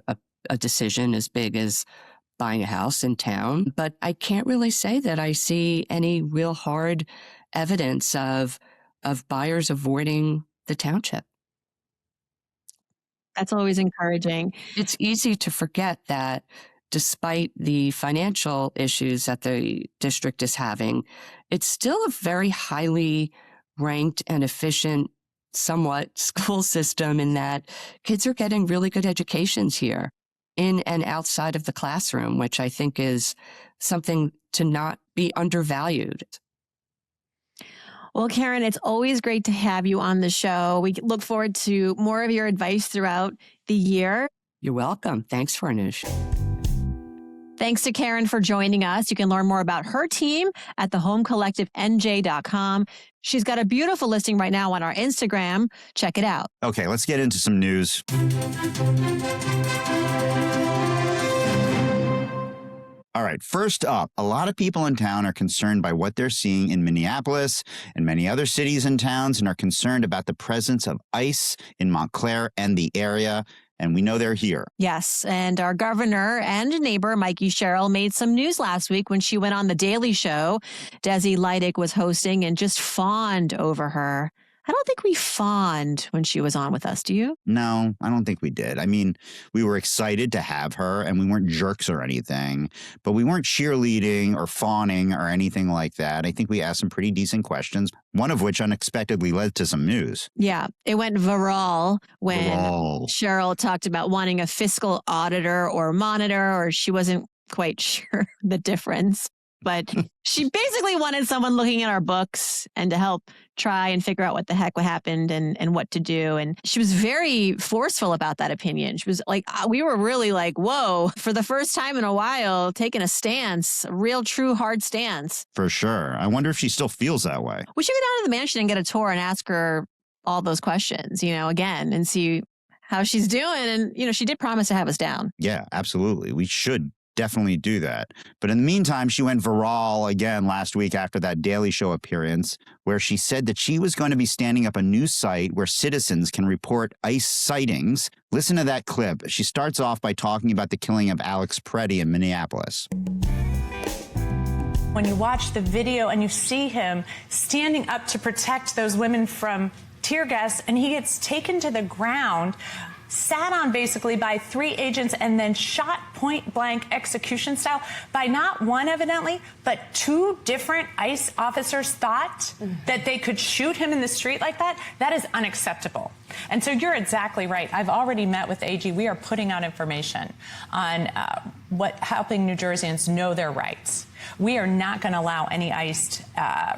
decision as big as buying a house in town. But I can't really say that I see any real hard evidence of buyers avoiding the township. That's always encouraging. It's easy to forget that despite the financial issues that the district is having, it's still a very highly ranked and efficient, somewhat school system in that kids are getting really good educations here in and outside of the classroom, which I think is something to not be undervalued. Well, Karen, it's always great to have you on the show. We look forward to more of your advice throughout the year. You're welcome. Thanks, Farnoosh. Thanks to Karen for joining us. You can learn more about her team at thehomecollectivenj.com. She's got a beautiful listing right now on our Instagram. Check it out. Okay, let's get into some news. All right, first up, a lot of people in town are concerned by what they're seeing in Minneapolis and many other cities and towns and are concerned about the presence of ICE in Montclair and the area. And we know they're here. Yes. And our governor and neighbor, Mikey Sherrill, made some news last week when she went on The Daily Show. Desi Leidig was hosting and just fawned over her. I don't think we fawned when she was on with us. Do you? No, I don't think we did. I mean, we were excited to have her and we weren't jerks or anything, but we weren't cheerleading or fawning or anything like that. I think we asked some pretty decent questions, one of which unexpectedly led to some news. Yeah, it went viral when Cheryl talked about wanting a fiscal auditor or monitor, or she wasn't quite sure the difference. But she basically wanted someone looking at our books and to help try and figure out what the heck happened and what to do. And she was very forceful about that opinion. She was like, we were really like, whoa, for the first time in a while, taking a stance, a real, true, hard stance. For sure. I wonder if she still feels that way. We should go down to the mansion and get a tour and ask her all those questions, again, and see how she's doing. And, she did promise to have us down. Yeah, absolutely. We should definitely do that. But in the meantime, she went viral again last week after that Daily Show appearance, where she said that she was going to be standing up a new site where citizens can report ICE sightings. Listen to that clip. She starts off by talking about the killing of Alex Preddy in Minneapolis. When you watch the video and you see him standing up to protect those women from tear gas, and he gets taken to the ground, sat on basically by 3 agents and then shot point blank execution style by not one evidently, but 2 different ICE officers thought that they could shoot him in the street like that. That is unacceptable. And so you're exactly right. I've already met with AG. We are putting out information on helping New Jerseyans know their rights. We are not going to allow any ICE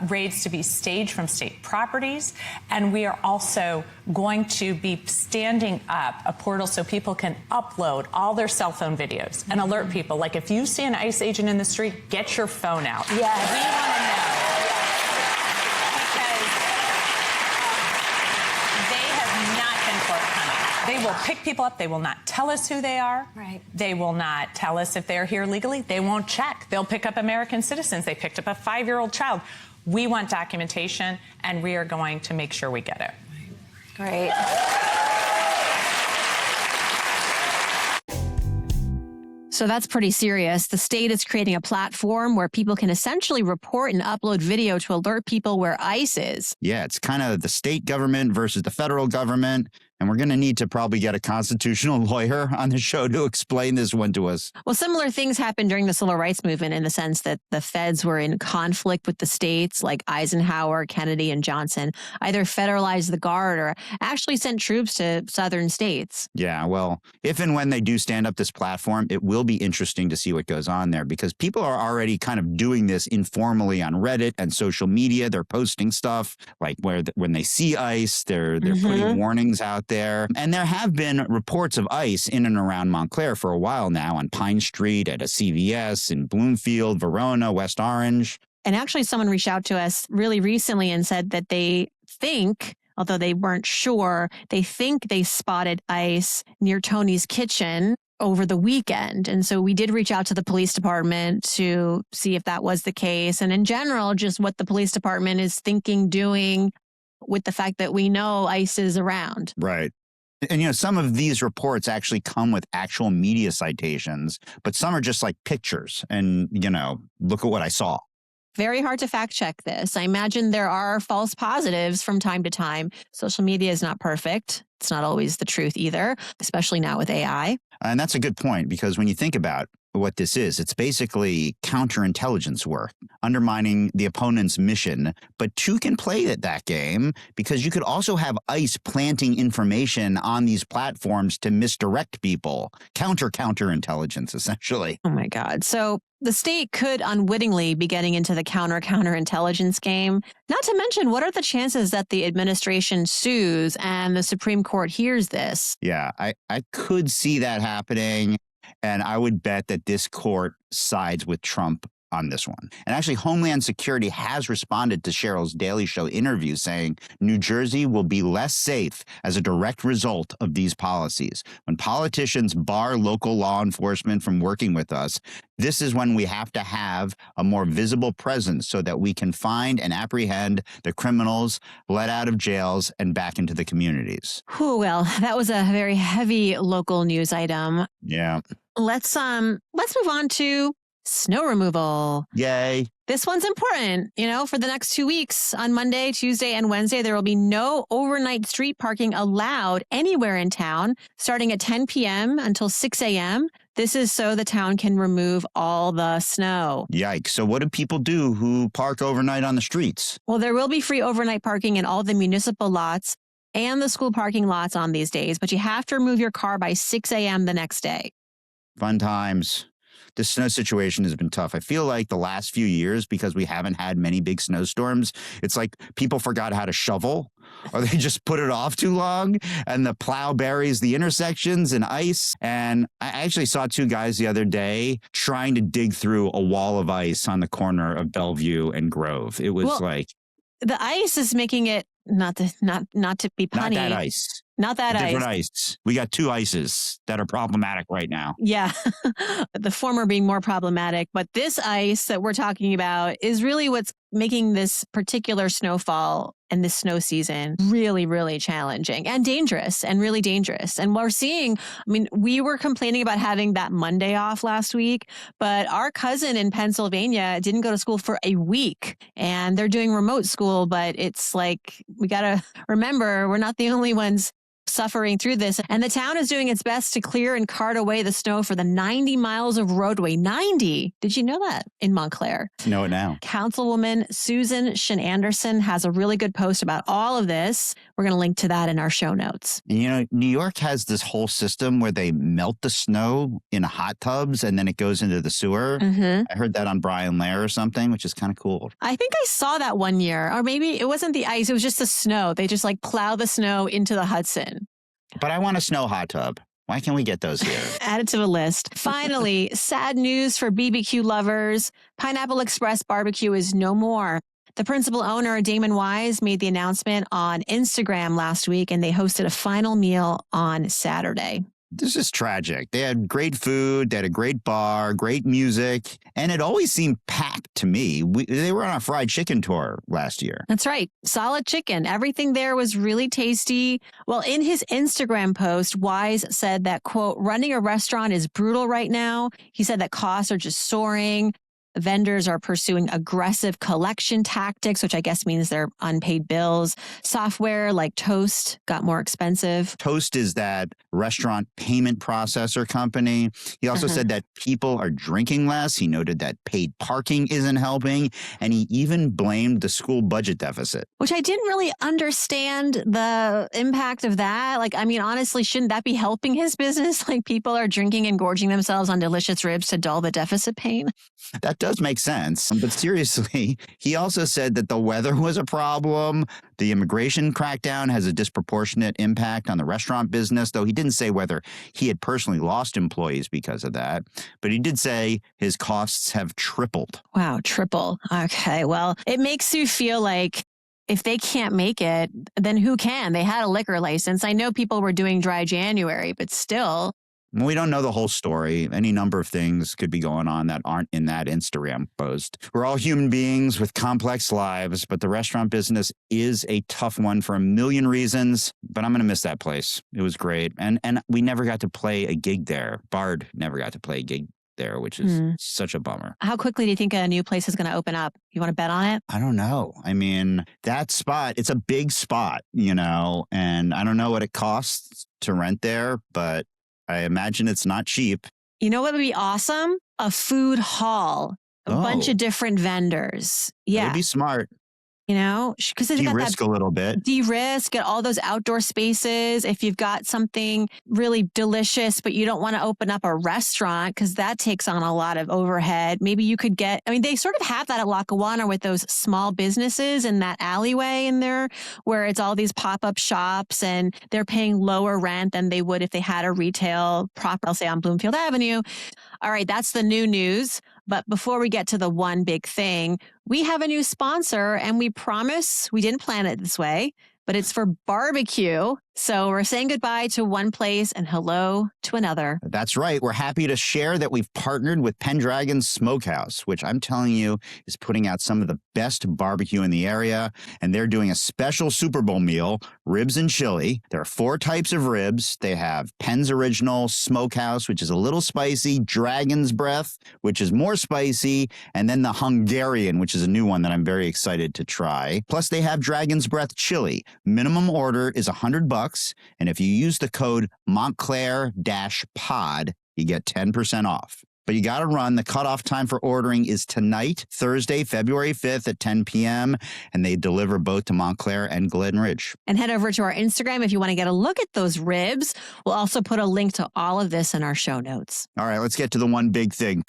raids to be staged from state properties. And we are also going to be standing up a portal so people can upload all their cell phone videos and alert people. Like if you see an ICE agent in the street, get your phone out. Yes. We want to know. They will pick people up. They will not tell us who they are. Right. They will not tell us if they're here legally. They won't check. They'll pick up American citizens. They picked up a 5-year-old child. We want documentation, and we are going to make sure we get it. Great. So that's pretty serious. The state is creating a platform where people can essentially report and upload video to alert people where ICE is. Yeah, it's kind of the state government versus the federal government. And we're going to need to probably get a constitutional lawyer on the show to explain this one to us. Well, similar things happened during the civil rights movement in the sense that the feds were in conflict with the states like Eisenhower, Kennedy, and Johnson, either federalized the guard or actually sent troops to southern states. Yeah, well, if and when they do stand up this platform, it will be interesting to see what goes on there because people are already kind of doing this informally on Reddit and social media. They're posting stuff like when they see ICE, they're putting warnings out there. And there have been reports of ICE in and around Montclair for a while now on Pine Street, at a CVS, in Bloomfield, Verona, West Orange. And actually someone reached out to us really recently and said that they think, although they weren't sure, they think they spotted ICE near Tony's Kitchen over the weekend. And so we did reach out to the police department to see if that was the case. And in general, just what the police department is thinking, doing, with the fact that we know ICE is around. Right. And, some of these reports actually come with actual media citations, but some are just like pictures and, look at what I saw. Very hard to fact check this. I imagine there are false positives from time to time. Social media is not perfect. It's not always the truth either, especially now with AI. And that's a good point, because when you think about what this is, it's basically counterintelligence work, undermining the opponent's mission. But two can play at that game because you could also have ICE planting information on these platforms to misdirect people. Counterintelligence, essentially. Oh, my God. So the state could unwittingly be getting into the counterintelligence game. Not to mention, what are the chances that the administration sues and the Supreme Court hears this? Yeah, I could see that happening. And I would bet that this court sides with Trump on this one. And actually, Homeland Security has responded to Cheryl's Daily Show interview saying New Jersey will be less safe as a direct result of these policies. When politicians bar local law enforcement from working with us, this is when we have to have a more visible presence so that we can find and apprehend the criminals let out of jails and back into the communities. Whew, well, that was a very heavy local news item. Yeah. Let's move on to snow removal. Yay. This one's important. For the next 2 weeks, on Monday, Tuesday, and Wednesday, there will be no overnight street parking allowed anywhere in town, starting at 10 p.m. until 6 a.m. This is so the town can remove all the snow. Yikes. So what do people do who park overnight on the streets? Well, there will be free overnight parking in all the municipal lots and the school parking lots on these days, but you have to remove your car by 6 a.m. the next day. Fun times. This snow situation has been tough. I feel like the last few years, because we haven't had many big snowstorms, it's like people forgot how to shovel, or they just put it off too long, and the plow buries the intersections in ice. And I actually saw 2 guys the other day trying to dig through a wall of ice on the corner of Bellevue and Grove. It was the ice is making it not to be punny. Not that ice. Not that Different ice. ice. We got 2 ices that are problematic right now. Yeah. The former being more problematic. But this ice that we're talking about is really what's making this particular snowfall and this snow season really, really challenging and dangerous and really dangerous. And we're seeing, we were complaining about having that Monday off last week, but our cousin in Pennsylvania didn't go to school for a week and they're doing remote school. But it's like, we got to remember, we're not the only ones suffering through this. And the town is doing its best to clear and cart away the snow for the 90 miles of roadway. 90! Did you know that in Montclair? Know it now. Councilwoman Susan Shin Anderson has a really good post about all of this. We're going to link to that in our show notes. And, you know, New York has this whole system where they melt the snow in hot tubs and then it goes into the sewer. I heard that on Brian Lair or something, which is kind of cool. I think I saw that one year, or maybe it wasn't the ice. It was just the snow. They just like plow the snow into the Hudson. But I want a snow hot tub. Why can't we get those here? Add it to the list. Finally, sad news for BBQ lovers. Pineapple Express Barbecue is no more. The principal owner, Damon Wise, made the announcement on Instagram last week, and they hosted a final meal on Saturday. This is tragic. They had great food, they had a great bar, great music, and it always seemed packed to me. They were on a fried chicken tour last year. That's right. Solid chicken. Everything there was really tasty. Well, in his Instagram post, Wise said that, quote, running a restaurant is brutal right now. He said that costs are just soaring. Vendors are pursuing aggressive collection tactics, which I guess means they're unpaid bills. Software like Toast got more expensive. Toast is that restaurant payment processor company. He also said that people are drinking less. He noted that paid parking isn't helping. And he even blamed the school budget deficit. Which I didn't really understand the impact of that. Like, I mean, honestly, shouldn't that be helping his business? Like, people are drinking and gorging themselves on delicious ribs to dull the deficit pain. That does make sense. But seriously, he also said that the weather was a problem. The immigration crackdown has a disproportionate impact on the restaurant business, though he didn't say whether he had personally lost employees because of that. But he did say his costs have tripled. Wow, triple. Okay, well, it makes you feel like if they can't make it, then who can? They had a liquor license. I know people were doing dry January, but still. We don't know the whole story. Any number of things could be going on that aren't in that Instagram post. We're all human beings with complex lives, but the restaurant business is a tough one for a million reasons. But I'm going to miss that place. It was great. And we never got to play a gig there. Bard never got to play a gig there, which is such a bummer. How quickly do you think a new place is going to open up? You want to bet on it? I don't know. I mean, that spot, it's a big spot, you know, and I don't know what it costs to rent there, but I imagine it's not cheap. You know what would be awesome? A food hall. A bunch of different vendors. Yeah. That would be smart. You know, because they've got that de-risk a little bit. De-risk, get all those outdoor spaces. If you've got something really delicious, but you don't want to open up a restaurant because that takes on a lot of overhead, maybe you could get, I mean, they sort of have that at Lackawanna with those small businesses in that alleyway in there where it's all these pop-up shops and they're paying lower rent than they would if they had a retail property, say on Bloomfield Avenue. All right, that's the new news. But before we get to the one big thing, we have a new sponsor and we promise we didn't plan it this way, but it's for barbecue. So we're saying goodbye to one place and hello to another. That's right. We're happy to share that we've partnered with Pendragon Smokehouse, which I'm telling you is putting out some of the best barbecue in the area. And they're doing a special Super Bowl meal, ribs and chili. There are 4 types of ribs. They have Penn's Original Smokehouse, which is a little spicy, Dragon's Breath, which is more spicy, and then the Hungarian, which is a new one that I'm very excited to try. Plus, they have Dragon's Breath chili. Minimum order is $100. And if you use the code Montclair-pod, you get 10% off. But you got to run. The cutoff time for ordering is tonight, Thursday, February 5th at 10 p.m. And they deliver both to Montclair and Glen Ridge. And head over to our Instagram if you want to get a look at those ribs. We'll also put a link to all of this in our show notes. All right, let's get to the one big thing.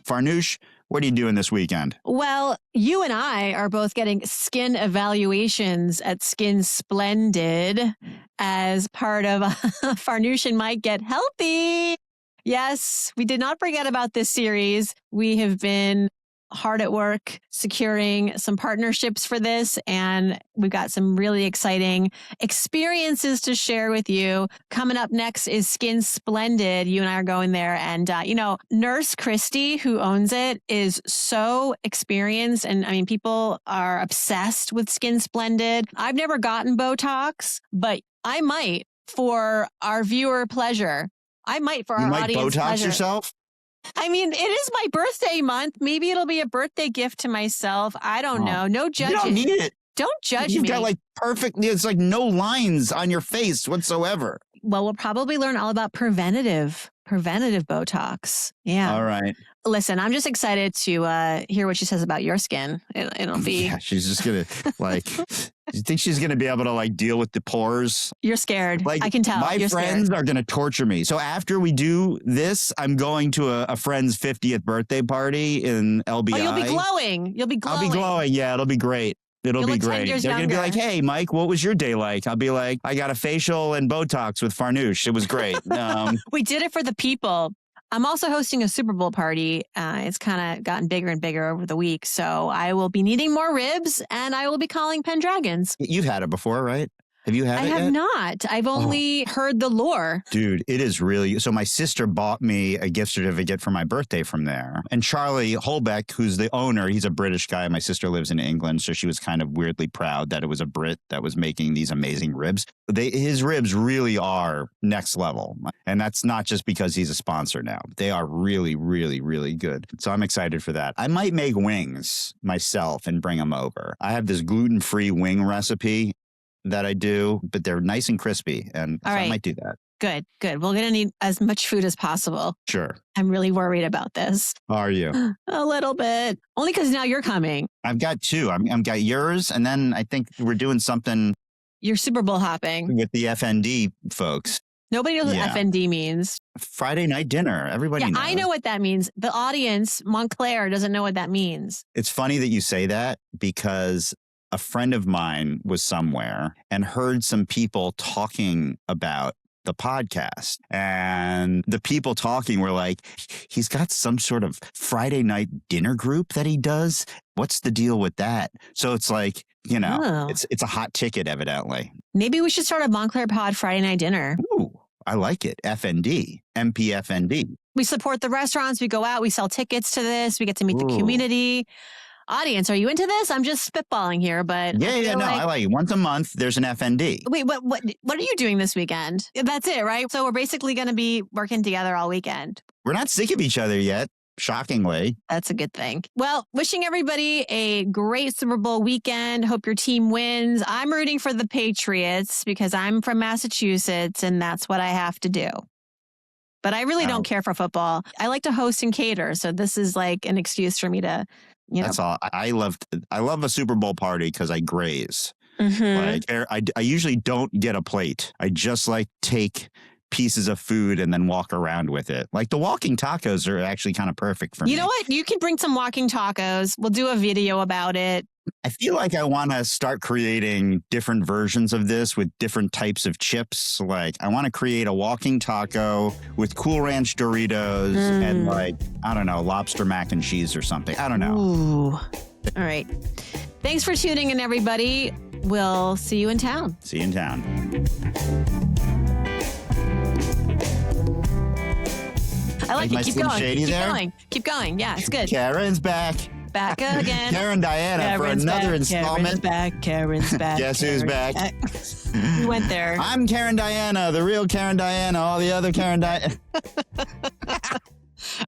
Farnoosh, what are you doing this weekend? Well, you and I are both getting skin evaluations at Skin Splendid as part of Farnoosh and Mike Get Healthy. Yes, we did not forget about this series. We have been hard at work securing some partnerships for this, and we've got some really exciting experiences to share with you. Coming up next is Skin Splendid. You and I are going there, and Nurse Christy, who owns it, is so experienced, and I mean, people are obsessed with Skin Splendid. I've never gotten Botox, but I might for our viewer pleasure. I might for our audience pleasure. You might Botox yourself? I mean, it is my birthday month. Maybe it'll be a birthday gift to myself. I don't know. No judging. You don't need it. Don't judge You've me. got like it's like no lines on your face whatsoever. Well, we'll probably learn all about preventative Botox. Yeah. All right. Listen, I'm just excited to hear what she says about your skin. It'll be. Yeah, she's just going to like, you think she's going to be able to like deal with the pores? You're scared. Like, I can tell. My friends are going to torture me. So after we do this, I'm going to a friend's 50th birthday party in LBI. Oh, you'll be glowing. You'll be glowing. I'll be glowing. Yeah, it'll be great. It'll be great. They're going to be like, hey, Mike, what was your day like? I'll be like, I got a facial and Botox with Farnoosh. It was great. We did it for the people. I'm also hosting a Super Bowl party. It's kind of gotten bigger and bigger over the week. So I will be needing more ribs and I will be calling Pendragons. You've had it before, right? Have you had it yet? I have not. I've only heard the lore. Dude, it is really... So my sister bought me a gift certificate for my birthday from there. And Charlie Holbeck, who's the owner, he's a British guy. My sister lives in England, so she was kind of weirdly proud that it was a Brit that was making these amazing ribs. His ribs really are next level. And that's not just because he's a sponsor now. They are really, really, really good. So I'm excited for that. I might make wings myself and bring them over. I have this gluten-free wing recipe that I do, but they're nice and crispy. And so I might do that. Good. We're going to need as much food as possible. Sure. I'm really worried about this. Are you? A little bit. Only because now you're coming. I've got two. I've got yours, and then I think we're doing something. You're Super Bowl hopping. With the FND folks. Nobody knows what FND means. Friday night dinner. Everybody knows. I know what that means. The audience, Montclair, doesn't know what that means. It's funny that you say that because a friend of mine was somewhere and heard some people talking about the podcast. And the people talking were like, he's got some sort of Friday night dinner group that he does. What's the deal with that? So it's like, it's a hot ticket, evidently. Maybe we should start a Montclair Pod Friday night dinner. Ooh, I like it. FND, MPFND. We support the restaurants. We go out. We sell tickets to this. We get to meet the community. Audience, are you into this? I'm just spitballing here, but I like it. Once a month, there's an FND. Wait, what are you doing this weekend? That's it, right? So we're basically going to be working together all weekend. We're not sick of each other yet, shockingly. That's a good thing. Well, wishing everybody a great Super Bowl weekend. Hope your team wins. I'm rooting for the Patriots because I'm from Massachusetts and that's what I have to do. But I really don't care for football. I like to host and cater, so this is like an excuse for me to. That's all. I love a Super Bowl party because I graze. Mm-hmm. Like I usually don't get a plate. I just like take pieces of food and then walk around with it. Like the walking tacos are actually kind of perfect for me. You know what? You can bring some walking tacos. We'll do a video about it. I feel like I want to start creating different versions of this with different types of chips. Like I want to create a walking taco with Cool Ranch Doritos and like, I don't know, lobster mac and cheese or something. I don't know. Ooh. All right. Thanks for tuning in, everybody. We'll see you in town. See you in town. I like it. Keep going. Shady there? Keep going. Yeah, it's good. Karen's back. Back again. Karen Diana for another installment. Karen's back. Guess who's back? We went there. I'm Karen Diana, the real Karen Diana, all the other Karen Diana.